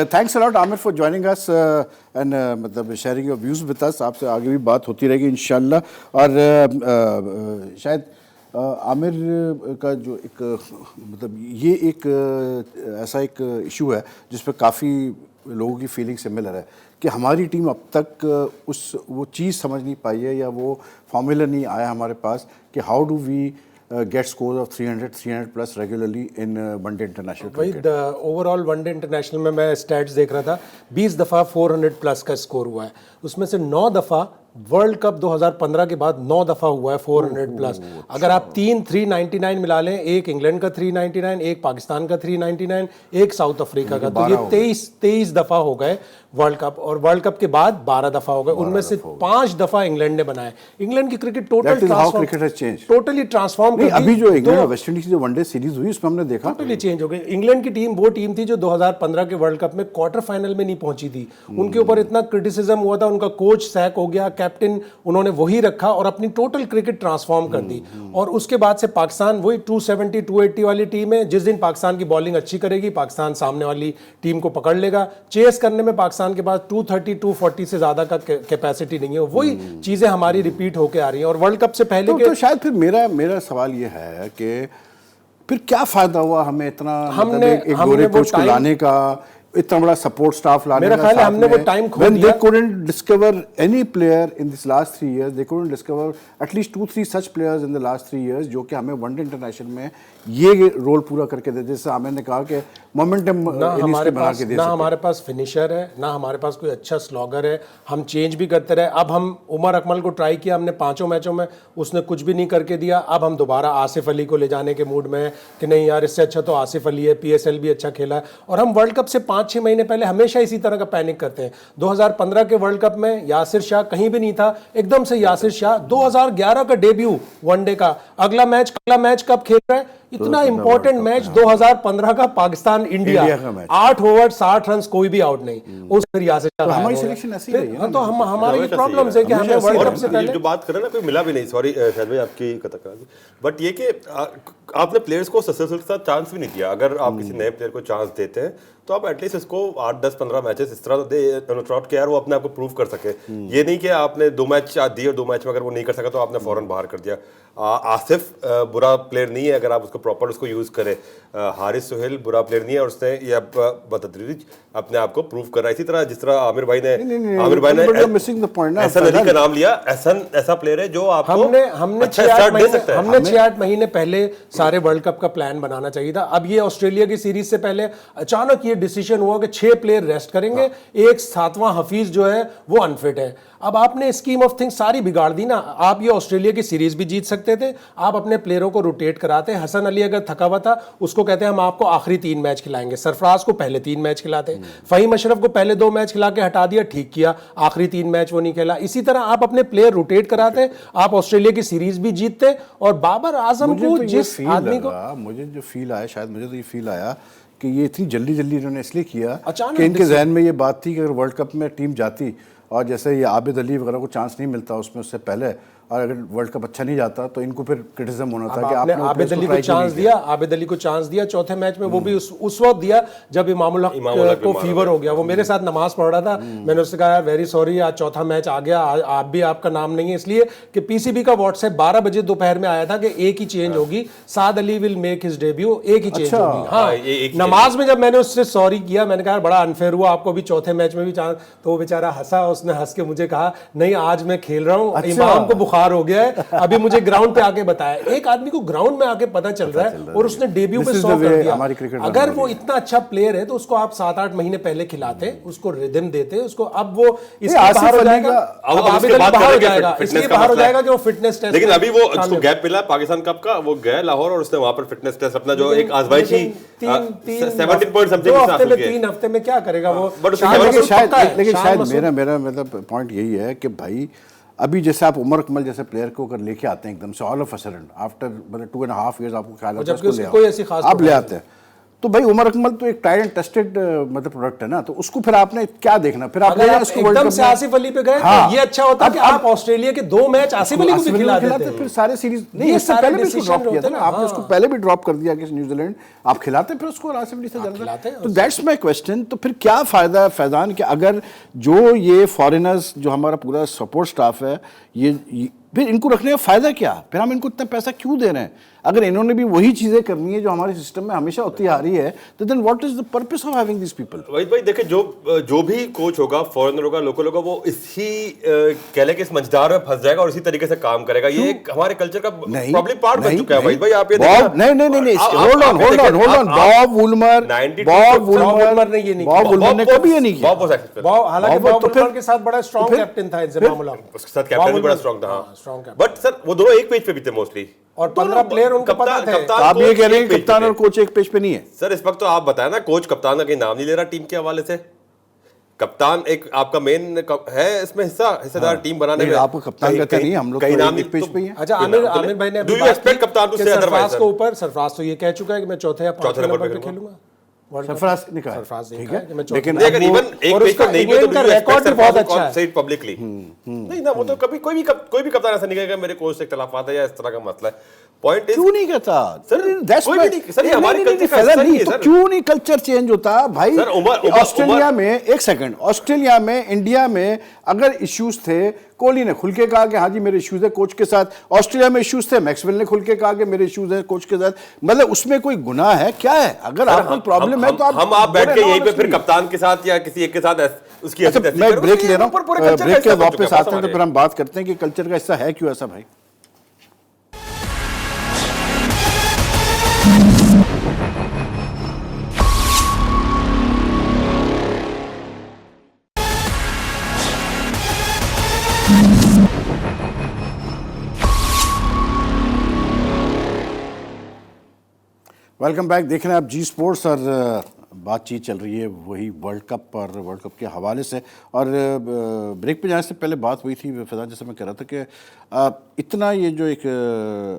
Thanks a lot Aamir for joining us and मतलब sharing your views with us. आपसे आगे भी बात होती रहेगी इंशाल्लाह। और शायद आमिर का जो एक मतलब ये एक ऐसा एक इशू है जिस पर काफ़ी लोगों की फीलिंग सिमिलर है कि हमारी टीम अब तक वो चीज़ समझ नहीं पाई है या वो फॉर्मूला नहीं आया हमारे पास कि how do we get scores of 300 plus regularly in one day international cricket. वही ओवरऑल वनडे इंटरनेशनल में मैं स्टैट्स देख रहा था, 20 दफ़ा 400 प्लस का स्कोर हुआ है, उसमें से 9 दफ़ा वर्ल्ड कप 2015 के बाद 9 दफ़ा हुआ है 400 प्लस। अगर आप 399 मिला लें, एक इंग्लैंड का 399, एक पाकिस्तान का 399, एक साउथ अफ्रीका का, तो ये 23 दफ़ा हो गए वर्ल्ड कप। और वर्ल्ड कप के बाद 12 दफ़ा हो गए, उनमें से 5 दफ़ा इंग्लैंड ने बनाए। इंग्लैंड की क्रिकेट टोटली ट्रांसफॉर्म अभी जो इंग्लैंड और वेस्ट इंडीज की जो वनडे सीरीज हुई उसमें हमने देखा टोटली चेंज हो गई। इंग्लैंड की टीम वो टीम थी जो 2015 के वर्ल्ड कप में क्वार्टर फाइनल में नहीं पहुंची थी। उनके ऊपर इतना क्रिटिसिज्म हुआ था, उनका कोच सैक हो गया, कैप्टन उन्होंने वही रखा और अपनी टोटल क्रिकेट ट्रांसफॉर्म कर दी। और उसके बाद से पाकिस्तान वही 270 280 वाली टीम है। जिस दिन पाकिस्तान की बॉलिंग अच्छी करेगी, पाकिस्तान सामने वाली टीम को पकड़ लेगा। चेस करने में पाकिस्तान के पास 230 240 से ज्यादा का कैपेसिटी नहीं है। वही चीजें हमारी रिपीट होकर आ रही हैं। और वर्ल्ड कप से पहले तो शायद फिर मेरा सवाल ये है कि फिर क्या फायदा हुआ हमें इतना, मतलब एक गोरे कोच को लाने का, इतना बड़ा सपोर्ट स्टाफ लाने मेरा का ख्याल है साथ हमने में, वो time खो when दिया। they couldn't discover any player in this last 3 years, they couldn't discover at least 2-3 such players in the last 3 years जो कि हमें वनडे इंटरनेशनल में ये रोल पूरा करके दे, जैसे आमिर ने कहा कि मोमेंटम ना हमारे पास फिनिशर है, ना हमारे पास कोई अच्छा स्लॉगर है। हम चेंज भी करते रहे। अब हम उमर अकमल को ट्राई किया हमने 5 मैचों में, उसने कुछ भी नहीं करके दिया। अब हम दोबारा आसिफ अली को ले जाने के मूड में हैं कि नहीं यार इससे अच्छा तो आसिफ अली है, PSL भी अच्छा खेला है। और हम वर्ल्ड कप से 5-6 महीने पहले हमेशा इसी तरह का पैनिक करते हैं। 2015 के वर्ल्ड कप में यासिर शाह कहीं भी नहीं था, एकदम से यासिर शाह 2011 का डेब्यू वनडे का, अगला मैच कब खेल रहा है? इतना इंपॉर्टेंट मैच 2015 का पाकिस्तान इंडिया का मैच, 8 ओवर 60 रन, कोई भी आउट नहीं। उस फिर यासिर शाह हमारी सिलेक्शन ऐसी रही है। तो हम हमारी प्रॉब्लम है कि हमें वर्ल्ड कप से पहले जो बात करें ना, कोई मिला भी नहीं। सॉरी शायद भाई आपकी कथा करा दी, बट ये कि आपने प्लेयर्स को ससुर के साथ चांस भी नहीं दिया। अगर आप किसी नए प्लेयर को चांस देते हैं तो आप एटलीस्ट इसको 8-10-15 मैचेस इस तरह दे थ्राउट के यार वो अपने आप को प्रूव कर सके। ये नहीं कि आपने 2 मैच दिए और 2 मैच में अगर वो नहीं कर सका तो आपने फौरन बाहर कर दिया। आसिफ बुरा प्लेयर नहीं है अगर आप उसको प्रॉपर उसको यूज करें। हारिस सुहेल बुरा प्लेयर नहीं है और उसने ये बतदरीज अपने आप को प्रूव कर रहा है। इसी तरह जिस तरह आमिर भाई ने मिसिंग द पॉइंट ना, एहसन अली का नाम लिया। एहसन ऐसा प्लेयर है जो आपको हमने अच्छा स्टार्ट दे सकता है। हमने 6-8 महीने पहले सारे वर्ल्ड कप का प्लान बनाना चाहिए था। अब ये ऑस्ट्रेलिया की सीरीज से पहले अचानक ये डिसीजन हुआ कि 6 प्लेयर रेस्ट करेंगे, एक 7वां हफीज जो है वो अनफिट है। अब आपने स्कीम ऑफ थिंग्स सारी बिगाड़ दी ना। आप ये ऑस्ट्रेलिया की सीरीज भी जीत सकते थे, आप अपने प्लेयरों को रोटेट कराते। हसन अली अगर थका हुआ था उसको कहते हैं हम आपको आखिरी 3 मैच खिलाएंगे, सरफराज को पहले 3 मैच खिलाते, फहीम अशरफ को पहले 2 मैच खिला के हटा दिया, ठीक किया, आखिरी 3 मैच वो नहीं खेला। इसी तरह आप अपने प्लेयर रोटेट कराते, आप ऑस्ट्रेलिया की सीरीज भी जीतते। और बाबर आजम को जिस आदमी को, मुझे जो फील आया, शायद मुझे तो ये फील आया कि ये इतनी जल्दी इन्होंने इसलिए किया अचानक कि इनके जहन में ये बात थी कि अगर वर्ल्ड कप में टीम जाती और जैसे ये आबिद अली वगैरह को चांस नहीं मिलता उसमें उससे पहले, और अगर वर्ल्ड कप अच्छा नहीं जाता तो इनको फिर क्रिटिसिज्म होना था कि आपने आबिद अली को चांस दिया। आबिद अली को चांस दिया चौथे मैच में, वो भी उस वक्त दिया जब इमामुल हक को फीवर हो गया। वो मेरे साथ नमाज पढ़ रहा था, मैंने उससे कहा वेरी सॉरी आज चौथा मैच आ गया, आप भी आपका नाम नहीं है, इसलिए कि PCB का व्हाट्सएप 12 बजे दोपहर में आया था कि एक ही चेंज होगी, Saad Ali will make his debut, एक ही चेंज होगी। हाँ, नमाज में जब मैंने उससे सॉरी किया, मैंने कहा बड़ा अनफेयर हुआ, आपको भी चौथे मैच में भी चांस, तो वो बेचारा हंसा, उसने हंस के मुझे कहा नहीं आज मैं खेल रहा हूँ, इमाम को बुखार हो गया है, अभी मुझे ग्राउंड पे आके बताया। एक आदमी को ग्राउंड में आके पता चल रहा है और उसने डेब्यू पे 100 कर दिया। अगर वो इतना अच्छा प्लेयर है तो उसको आप 7-8 महीने पहले खिलाते, उसको रिदम देते, उसको अब वो इसलिए बाहर हो जाएगा, इसलिए बाहर हो जाएगा कि वो फिटनेस टेस्ट। लेकिन अभी वो उसको गैप मिला पाकिस्तान कप का, वो गया लाहौर और उसने वहां पर फिटनेस टेस्ट अपना जो एक आजमाइशी 17 पॉइंट समथिंग 3 हफ्ते में क्या करेगा वो। लेकिन शायद मेरा मतलब पॉइंट यही है कि भाई अभी जैसे आप उमर अकमल जैसे प्लेयर को अगर लेके आते हैं एकदम से all of a sudden after मतलब 2.5 years आपको ख्याल आता है आप ले आते हैं, तो भाई उमर अकमल तो एक ट्राइड एंड टेस्टेड मतलब प्रोडक्ट है ना, तो उसको फिर आपने क्या देखना, फिर आप एकदम से आसिफ अली पे गए। हाँ, तो ये अच्छा होता कि आप ऑस्ट्रेलिया के 2 मैच आसिफ अली को भी खिला देते, फिर सारे सीरीज नहीं, इससे पहले भी उसको ड्रॉप किया था ना आपने, उसको पहले भी ड्रॉप कर दिया कि न्यूजीलैंड आप खिलाते, फिर उसको आसिफ अली से जाते। तो दैट्स माय क्वेश्चन। तो फिर क्या फायदा है फैजान कि अगर जो ये फॉरेनर्स जो हमारा पूरा सपोर्ट स्टाफ है ये फिर इनको रखने का फायदा क्या, फिर हम इनको इतना पैसा क्यों दे रहे हैं? अगर इन्होंने भी वही चीजें करनी है जो हमारे सिस्टम में हमेशा होती आ रही है, तो then what is the purpose of having this people? भाई देखिए जो भी कोच होगा, फॉरेनर होगा, लोकल होगा, वो इसी कहले के इस मंझदार में फंस जाएगा और इसी तरीके से काम करेगा। ये एक हमारे कल्चर का प्रॉब्लम पार्ट बन चुका है भाई। आप ये नहीं होल्ड ऑन बॉब वुलमर ने ये नहीं, बॉब वुलमर ने कभी ये नहीं किया। हालांकि बॉब वुलमर के साथ बड़ा स्ट्रांग कैप्टन था, इनसे मामला उसके साथ कैप्टन भी बड़ा स्ट्रांग था, बट सर वो दोनों एक पेज पे भी थे मोस्टली, और 15 प्लेयर उनको पता थे। आप ये कह रहे हैं कप्तान और कोच एक पेज पे नहीं है सर? इस वक्त तो आप बताएं ना, कोच कप्तान का कहीं नाम नहीं ले रहा टीम के हवाले से। कप्तान एक आपका मेन है इसमें हिस्सेदार टीम बनाने में। आपको कप्तान कहते नहीं, हम लोग कहीं नाम एक पेज पे ही है। अच्छा, आमिर भाई ने डू यू एक्सपेक्ट कप्तान टू से अदरवाइज? सरफराज तो ये कह चुका है कि मैं चौथे या पांचवें नंबर पे खेलूंगा। सरफराज ने कहा ठीक है, लेकिन अगर इवन एक पेज पर नहीं भी तो रिकॉर्ड भी बहुत अच्छा है, सही पब्लिकली नहीं ना, वो तो कोई भी कप्तान ऐसा नहीं कहेगा मेरे कोच से इख्तिलाफात है या इस तरह का मसला है। पॉइंट क्यों नहीं कहता सर? दैट्स कोई भी नहीं, सर, ये हमारे culture का फैसला हिस्सा ही नहीं है, तो सर। क्यों नहीं कल्चर चेंज होता भाई? सर, ऑस्ट्रेलिया में, एक सेकंड, ऑस्ट्रेलिया में, इंडिया में अगर इश्यूज थे, कोहली ने खुल के कहा कि हाँ जी मेरे इश्यूज है कोच के साथ, ऑस्ट्रेलिया में इश्यूज थे, मैक्सवेल ने खुल के कहा कि मेरे इश्यूज है कोच के साथ, मतलब उसमें कोई गुनाह है क्या है? अगर आपको प्रॉब्लम है तो आप बैठ के यहीं पे फिर कप्तान के साथ या किसी एक के साथ उसकी अच्छा, ऐसी मैं ब्रेक ले रहा पूरे हूँ, culture का ब्रेक के हिस्सा बन वापस चुका है, आते हैं तो फिर हम बात करते हैं कि कल्चर का हिस्सा है क्यों ऐसा भाई। Welcome back. देख रहे हैं आप जी स्पोर्ट्स और बातचीत चल रही है वही वर्ल्ड कप और वर्ल्ड कप के हवाले से। और ब्रेक पे जाने से पहले बात हुई थी फिजा, जैसे मैं कह रहा था कि इतना ये जो एक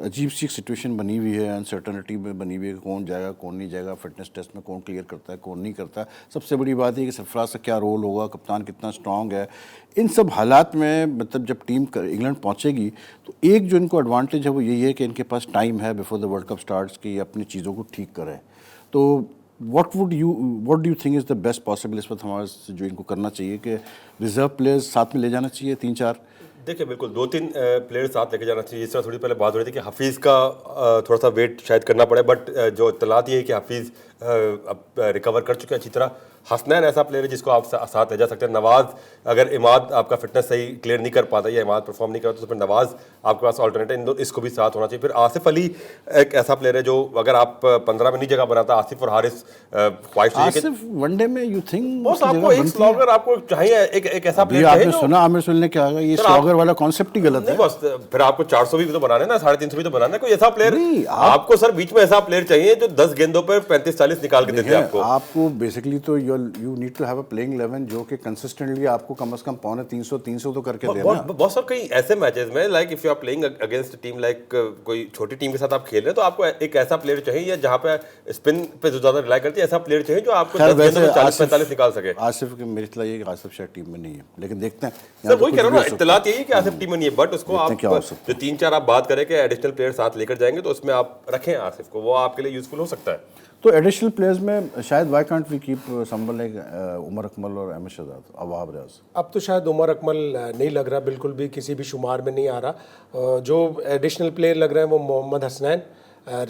अजीब सी सिचुएशन बनी हुई है, अनसर्टनिटी में बनी हुई है, कौन जाएगा कौन नहीं जाएगा, फिटनेस टेस्ट में कौन क्लियर करता है कौन नहीं करता। सबसे बड़ी बात है कि सरफराज का क्या रोल होगा, कप्तान कितना स्ट्रॉन्ग है। इन सब हालात में मतलब जब टीम इंग्लैंड पहुंचेगी तो एक जो इनको एडवांटेज है वो यही है कि इनके पास टाइम है before the world cup starts कि अपनी चीज़ों को ठीक करें। तो what do you think is the best possible इस वक्त हमारे से जो इनको करना चाहिए कि रिजर्व प्लेयर्स साथ में ले जाना चाहिए 3-4? देखिए बिल्कुल 2-3 प्लेयर साथ लेके जाना चाहिए। जिस तरह थोड़ी पहले बात हो रही थी कि हफीज़ का थोड़ा सा वेट शायद करना पड़े, बट जो इत्तलात ये है कि हफीज़ अब रिकवर कर चुके हैं अच्छी तरह। हसनैन ऐसा प्लेयर है जिसको आप साथ ले जा सकते हैं। नवाज़, अगर इमाद आपका फिटनेस सही क्लियर नहीं कर पाता या इमाद परफॉर्म नहीं करता तो फिर नवाज़ आपके पास ऑल्टरनेटिव, इसको भी साथ होना चाहिए। फिर आसिफ अली एक ऐसा प्लेयर है जो अगर आप 15 में नहीं जगह बनाता, आसिफ और हारिस ख्वाहिश चाहिए कि आसिफ वनडे में यू थिंक बस आपको एक स्लॉगर आपको चाहिए, एक ऐसा प्लेयर आपने चाहिए सुना आमिर सुनील ने क्या कहा, ये स्लॉगर वाला कॉन्सेप्ट ही गलत है। नहीं, बस फिर आपको 400 भी तो बनाना है ना, 350 भी तो बनाना है। कोई ऐसा प्लेयर नहीं, आपको सर बीच में ऐसा प्लेयर चाहिए जो 10 गेंदों पर 35-40 निकाल के देते हैं आपको। आपको बेसिकली तो you need to have a playing 11 जो कि कंसिस्टेंटली आपको कम से कम 300 तो करके देना। बहुत सारे कई ऐसे मैचेस में like if you are playing against team like कोई छोटी टीम के साथ आप खेल रहे हैं तो आपको एक ऐसा प्लेयर चाहिए या जहां पे स्पिन पे जो ज्यादा रिलाई करती है, ऐसा प्लेयर चाहिए जो आपको 10 गेंदों में 40-45 निकाल सके। आसिफ की मेरी इत्तला ये कि आसिफ शायद टीम में नहीं है, लेकिन देखते हैं। सर वही कह रहा हूं ना, इत्तलात यही है कि आसिफ टीम में नहीं है, बट उसको आप क्या हो सकता जो 3-4 आप बात करें कि एडिशनल प्लेयर साथ लेकर जाएंगे तो उसमें आप रखें आसिफ को, वो आपके लिए यूजफुल हो सकता है। तो एडिशनल प्लेयर्स में शायद why can't we keep someone like Umar Akmal और अहमद शहजाद, अवाब रियाज? अब तो शायद उमर अकमल नहीं लग रहा, बिल्कुल भी किसी भी शुमार में नहीं आ रहा। जो एडिशनल प्लेयर लग रहे हैं वो मोहम्मद हसनैन,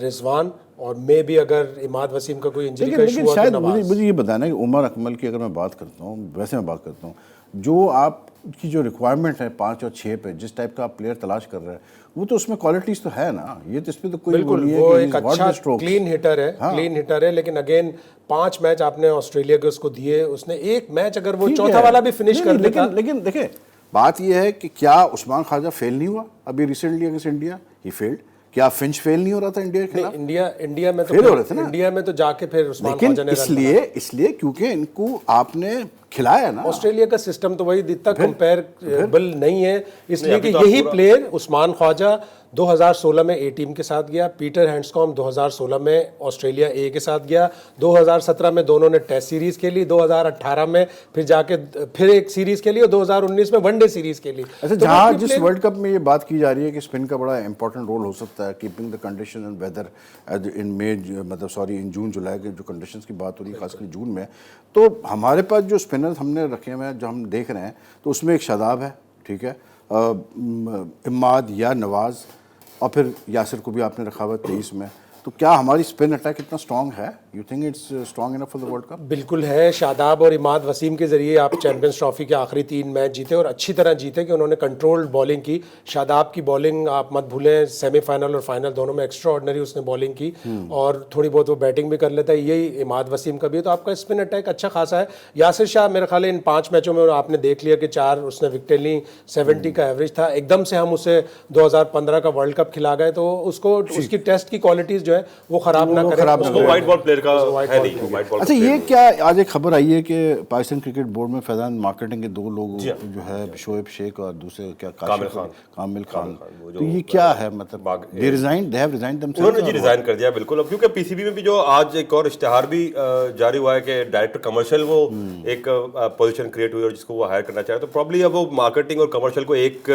रिजवान और मे भी अगर इमाद वसीम का कोई इंजरी का इशू हुआ शायद तो नवाज। मुझे ये बताना है कि उमर अकमल की अगर मैं बात करता हूँ, वैसे मैं बात करता हूँ, जो आपकी जो रिक्वायरमेंट है 5 और 6 पे जिस टाइप का आप प्लेयर तलाश कर रहे हैं वो तो उसमें क्वालिटीज तो है ना, ये तो इसमें तो कोई बिल्कुल नहीं है वो कि एक he's got अच्छा the strokes। क्लीन हिटर है, हाँ। क्लीन हिटर है, लेकिन अगेन 5 मैच आपने ऑस्ट्रेलिया के उसको दिए, उसने एक मैच अगर वो ठीक चौथा है। वाला भी फिनिश नहीं, कर नहीं, देता। लेकिन देखिए बात यह है कि क्या उस्मान ख्वाजा फेल नहीं हुआ अभी recently against India? He failed. क्या फिंच फेल नहीं हो रहा था इंडिया के खिलाफ? इंडिया में तो फेल हो रहे थे ना, इंडिया में तो जाके फिर उस्मान लेकिन ख्वाजा ने रन इसलिए क्योंकि इनको आपने खिलाया ना। ऑस्ट्रेलिया का सिस्टम तो वही इतना कंपेरेबल नहीं है, इसलिए कि अभी तो यही पूरा- प्लेयर उस्मान ख्वाजा 2016 में ए टीम के साथ गया, पीटर हैंड्सकॉम्ब 2016 में ऑस्ट्रेलिया ए के साथ गया, 2017 में दोनों ने टेस्ट सीरीज खेली, 2018 में फिर जाके फिर एक सीरीज खेली और 2019 में वनडे सीरीज खेली। अच्छा, तो जहाँ वो जिस प्लेयर- वर्ल्ड कप में ये बात की जा रही है कि स्पिन का बड़ा इंपॉर्टेंट रोल हो सकता है, keeping the condition and weather in May, मतलब सॉरी इन जून जुलाई के जो कंडीशंस की बात हो रही है खासकर जून में, तो हमारे पास जो स्पिनर्स हमने रखे हुए हैं जो हम देख रहे हैं तो उसमें एक शादाब है, ठीक है, इमाद या नवाज़, और फिर यासिर को भी आपने रखा हुआ 23 में। तो क्या हमारी स्पिन अटैक इतना स्ट्रांग है? You think it's strong enough for the world cup? बिल्कुल है। शादाब और इमाद वसीम के जरिए आप चैंपियंस ट्रॉफी के आखिरी 3 मैच जीते और अच्छी तरह जीते कि उन्होंने कंट्रोल्ड बॉलिंग की। शादाब की बॉलिंग आप मत भूलें, सेमीफाइनल और फाइनल दोनों में एक्स्ट्रा ऑर्डिनरी उसने बॉलिंग की और थोड़ी बहुत वो बैटिंग भी कर लेता है, यही इमाद वसीम का भी है। तो आपका स्पिन अटैक अच्छा खासा है। यासिर शाह मेरे ख्याल है इन 5 मैचों में आपने देख लिया कि 4 उसने विकेटें ली, 70 का एवरेज था। एकदम से हम उसे 2015 का वर्ल्ड कप खिला गए तो उसको उसकी टेस्ट की क्वालिटीज जो है वो खराब ना करे। उसको वाइट बॉल प्लेयर का है नहीं, वो वाइट बॉल। अच्छा, ये क्या आज एक खबर आई है कि पाकिस्तान क्रिकेट बोर्ड में फैजान मार्केटिंग के 2 लोग जो है शोएब शेख और दूसरे क्या कामिल खान, तो ये क्या है? मतलब दे हैव रिजाइन्ड देमसेल्व्स। उन्होंने जी रिजाइन कर दिया बिल्कुल। अब क्योंकि पीसीबी में भी जो आज एक और इश्तिहार भी जारी हुआ है कि डायरेक्टर कमर्शियल वो एक पोजीशन क्रिएट हुई और जिसको वो हायर करना चाहे, तो प्रॉब्ली अब वो मार्केटिंग और कमर्शियल को एक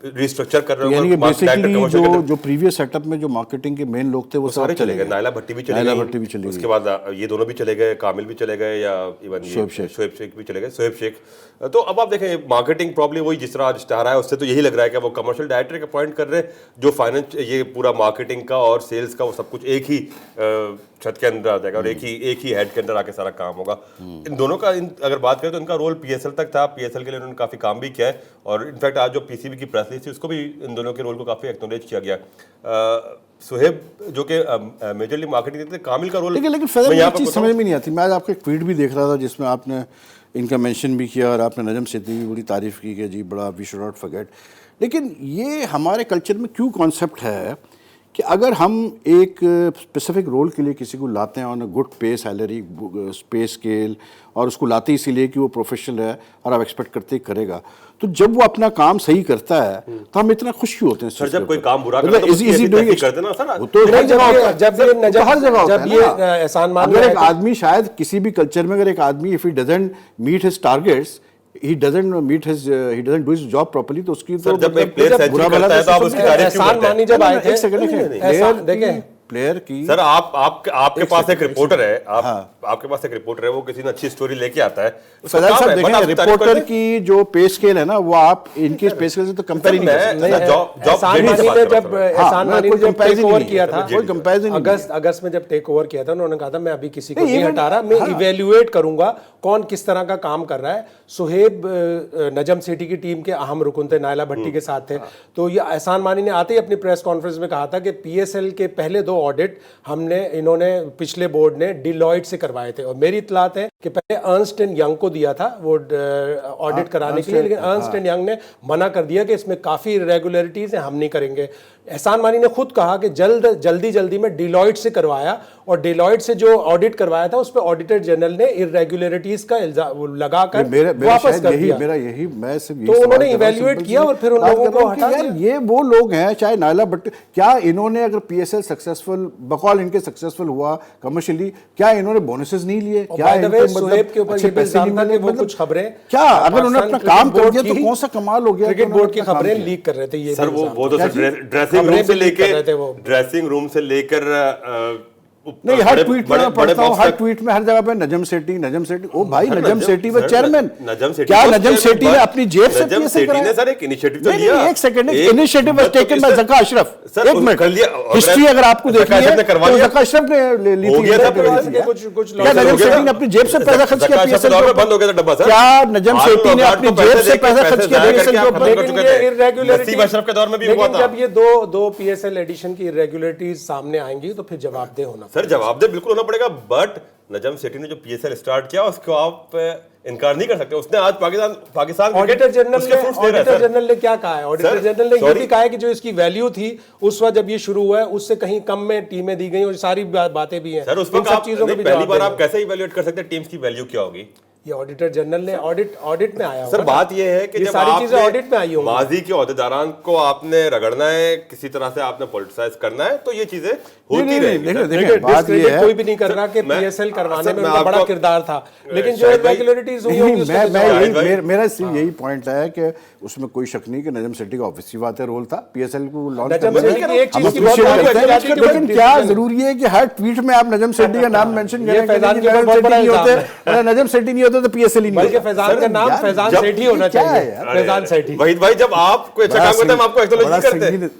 रिस्ट्रक्चर कर रहे यानी कि होंगे, बेसिकली जो प्रीवियस सेटअप में जो मार्केटिंग के मेन लोग थे वो सारे सब चले गए, नायला भट्टी भी चले गई, उसके बाद ये दोनों भी चले गए, कामिल भी चले गए, या इवन शोएब शेख भी चले गए, शोएब शेख। तो अब आप देखें मार्केटिंग प्रॉब्लम वही जिस तरह आज इश्तहार है उससे तो यही लग रहा है कि वो कमर्शियल डायरेक्टर के अपॉइंट कर रहे हैं, जो फाइनेंस ये पूरा मार्केटिंग का और सेल्स का वो सब कुछ एक ही छत के अंदर आ जाएगा और एक ही हेड के अंदर आके सारा काम होगा। इन दोनों का अगर बात करें तो इनका रोल पीएसएल तक था, पीएसएल के लिए उन्होंने काफी काम भी किया है और इनफैक्ट आज जो पीसीबी की प्रेस रिलीज थी उसको भी इन दोनों के रोल को काफी एक्नॉलेज किया गया। सुहेब जो कि मेजरली मार्केटिंग थे, कामिल का रोल लेकिन फैज़ल ये चीज़ समझ में नहीं आती। मैं आज आपका एक ट्वीट भी देख रहा था जिसमें आपने इनका मेंशन भी किया और आपने नजम सेठी की बड़ी तारीफ की कि जी बड़ा वी शुड नॉट फॉरगेट। लेकिन ये हमारे कल्चर में क्यों कॉन्सेप्ट है कि अगर हम एक स्पेसिफिक रोल के लिए किसी को लाते हैं ऑन अ गुड पे सैलरी, पे स्केल, और उसको लाते इसीलिए कि वो प्रोफेशनल है और आप एक्सपेक्ट करते ही करेगा, तो जब वो अपना काम सही करता है तो हम इतना खुश क्यों होते हैं? सर जब कोई काम बुरा करता है तो इजी डूइंग करते ना सर, वो तो हर जगह एहसान मान अगर एक आदमी शायद किसी भी कल्चर में अगर एक आदमी if he doesn't meet his targets, he doesn't do his job properly, तो उसकी तो जब एक प्लेयर सेंचुरी करता है तो आप उसकी तारीफ क्यों करते हैं? जब आए थे, एक सेकंड देखें प्लेयर की सर आपके पास एक रिपोर्टर है, आपके पास एक रिपोर्टर है, वो किसी ने अच्छी स्टोरी लेके आता है, फैज़ल साहब देखें रिपोर्टर की जो पे स्केल है ना वो आप इनकी पे स्केल से तो कंपेयर ही नहीं कर सकते। अगस्त में जब टेक ओवर किया था उन्होंने कहा था मैं अभी किसी को नहीं हटा रहा, मैं इवेल्युएट करूंगा कौन किस तरह का काम कर रहा है। सुहेब नजम सेठी की टीम के अहम रुकन थे, नायला भट्टी के साथ थे। तो ये एहसान मानी ने आते ही अपनी प्रेस कॉन्फ्रेंस में कहा था कि पीएसएल के पहले 2 ऑडिट इन्होंने पिछले बोर्ड ने डिलॉयट से करवाए थे और मेरी इत्तलात है कि पहले अर्नस्ट एंड यंग को दिया था वो ऑडिट कराने के लिए, लेकिन अर्नस्ट एंड यंग ने मना कर दिया कि इसमें काफ़ी इरेगुलरिटीज़ हैं, हम नहीं करेंगे। एहसान मानी ने खुद कहा कि जल्दी में डिलॉयट से करवाया और डिलॉयट से जो ऑडिट करवाया था उस पर ऑडिटर जनरल ने इरेगुलरिटीज का इल्जाम लगाकर वापस कर दिया। मैं सिर्फ तो उन्होंने इवैल्यूएट किया और फिर उन लोगों को हटा दिया। ये वो लोग हैं चाहे नायला भट्टी, क्या इन्होंने अगर पीएसएल सक्सेसफुल बकौल इनके सक्सेसफुल हुआ कमर्शियली, क्या इन्होंने बोनसेस नहीं लिए? क्या सुहेब के ऊपर ये भी इल्जाम था कि वो कुछ खबरें क्या अगर उन्होंने अपना काम कर दिया तो कौन सा कमाल हो गया? क्रिकेट बोर्ड की खबरें लीक कर रहे थे ये सर, वो तो ड्रेसिंग रूम से लेकर नहीं, हर ट्वीट में पढ़ता हूं, हर ट्वीट में हर जगह पे नजम सेठी ओ भाई नजम सेठी वो चेयरमैन, क्या नजम सेठी ने अपनी जेब से पीएसएल कराया? सर एक इनिशिएटिव तो लिया। एक second, initiative was taken by Zaka Ashraf. एक मिनट, हिस्ट्री अगर आपको देखनी है तो ज़का अशरफ ने ली थी। क्या नजम सेठी ने अपनी जेब से पैसा खर्च किया पीएसएल पे? बंद हो गया था डब्बा सर। क्या नजम सेठी ने अपनी जेब से पैसा खर्च किया पीएसएल के ऊपर? नसीब अशरफ के दौर में भी हुआ था। जब ये दो पीएसएल एडिशन की इरेगुलरिटीज सामने आएंगी तो फिर जवाबदेह होना सर, जवाबदेह बिल्कुल होना पड़ेगा। बट नजम सेठी ने जो पीएसएल स्टार्ट किया उसको आप इनकार नहीं कर सकते। उसने आज पाकिस्तान ऑडिटर जनरल ने क्या कहा है? ऑडिटर जनरल ने ये भी कहा है कि जो इसकी वैल्यू थी उस वक्त जब ये शुरू हुआ है उससे कहीं कम में टीमें दी गई और सारी बातें भी हैं। सर उसमें सब चीजों को पहली बार आप कैसे इवैल्यूएट कर सकते हैं टीम्स की वैल्यू क्या होगी? ये ऑडिटर जनरल ने ऑडिट में आया। सर बात ये है कि जब सारी चीजें ऑडिट में आई होंगी, माजी के ओहदेदारान को आपने रगड़ना है, किसी तरह से आपने पॉलिटिसाइज करना है, तो ये चीजें होती रहेंगी। बात ये है कोई भी नहीं कर रहा कि पीएसएल करवाने में उनका बड़ा किरदार था, लेकिन जो इरेगुलरिटीज हुई होंगी मेरा सिर्फ यही पॉइंट है कि उसमें कोई शक नहीं कि नजम सेठी का ऑब्वियसली बात है रोल था पीएसएल को लॉन्च करने में। लेकिन क्या जरूरी है कि हर ट्वीट में आप नजम सेठी का नाम मेंशन करें? नजम सेठी नहीं तो पीएसएल ही नहीं, बल्कि फैजान का नाम फैजान सेठी होना चाहिए। फैजान सेठी वहीद भाई, जब आप कोई अच्छा काम करते हैं हम आपको एक्नॉलेज करते हैं।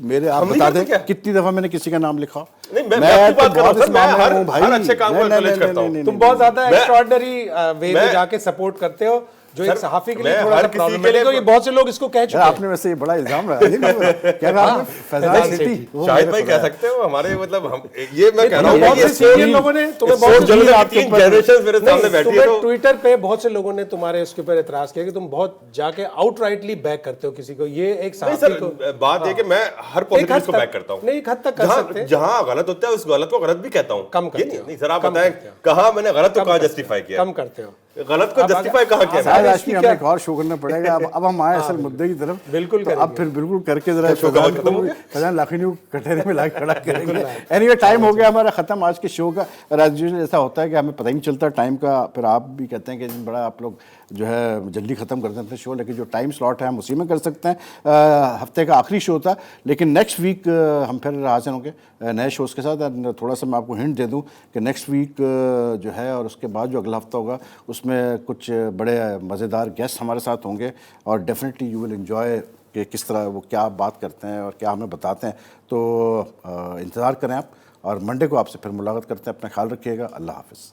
मेरे आप बता दें कितनी दफा मैंने किसी का नाम लिखा? नहीं, मैं आपकी बात कर रहा हूं सर, मैं हर अच्छे काम को एक्नॉलेज करता हूं। तुम बहुत ज्यादा एक्स्ट्राऑर्डिनरी वे में जाके सपोर्ट करते हो जो एक सहाफी के लिए थोड़ा सा प्रॉब्लम है। तो ये बहुत से लोग इसको कह चुके हैं। आपने वैसे ये बड़ा इल्जाम लगाया क्या कहा आपने? फैजान सेठी शायद भाई कह सकते हो हमारे, मतलब हम ये मैं कह रहा हूं बहुत से सीनियर लोगों ने तुम्हें बहुत जनरेशन मेरे सामने बैठी है तो ट्विटर पे बहुत से लोगों ने तुम्हारे उसके ऊपर एतराज किया कि तुम बहुत जाके आउटराइटली बैक करते हो किसी को। ये एक सहाफी को बात है कि मैं हर पॉलिटिक्स को बैक करता हूं। नहीं, एक हद तक कर सकते हैं। जहां गलत होता है उस गलत को गलत भी कहता हूं। कम करते हो। नहीं सर, आप बताएं कहां मैंने गलत तो कहां जस्टिफाई किया? कम करते हो। गलत को जस्टिफाई कहाँ किया शायद मैंने? आज भी हमें एक और शो करना पड़ेगा। अब हम आए असल मुद्दे की तरफ। बिल्कुल तो अब फिर बिल्कुल करके जरा शो का वक्त खत्म हो गया? फैजान लाखनी को कटहरे में ला खड़ा करेंगे। एनीवे टाइम हो गया हमारा ख़त्म आज के शो का। और आज यूजुअली ऐसा होता है कि हमें पता ही नहीं चलता टाइम का, फिर आप भी कहते हैं कि बड़ा आप लोग जो है जल्दी ख़त्म कर देते हैं शो, लेकिन जो टाइम स्लॉट है हम उसी में कर सकते हैं। हफ्ते का आखिरी शो था, लेकिन नेक्स्ट वीक हम फिर हाजिर होंगे नए शोज़ के साथ। और थोड़ा सा मैं आपको हिंट दे दूं कि नेक्स्ट वीक जो है और उसके बाद जो अगला हफ्ता होगा उसमें कुछ बड़े मज़ेदार गेस्ट हमारे साथ होंगे और डेफिनेटली यू विल एंजॉय कि किस तरह वो क्या बात करते हैं और क्या हमें बताते हैं। तो इंतज़ार करें आप, और मंडे को आपसे फिर मुलाकात करते हैं। अपना ख्याल रखिएगा। अल्लाह हाफ़िज़।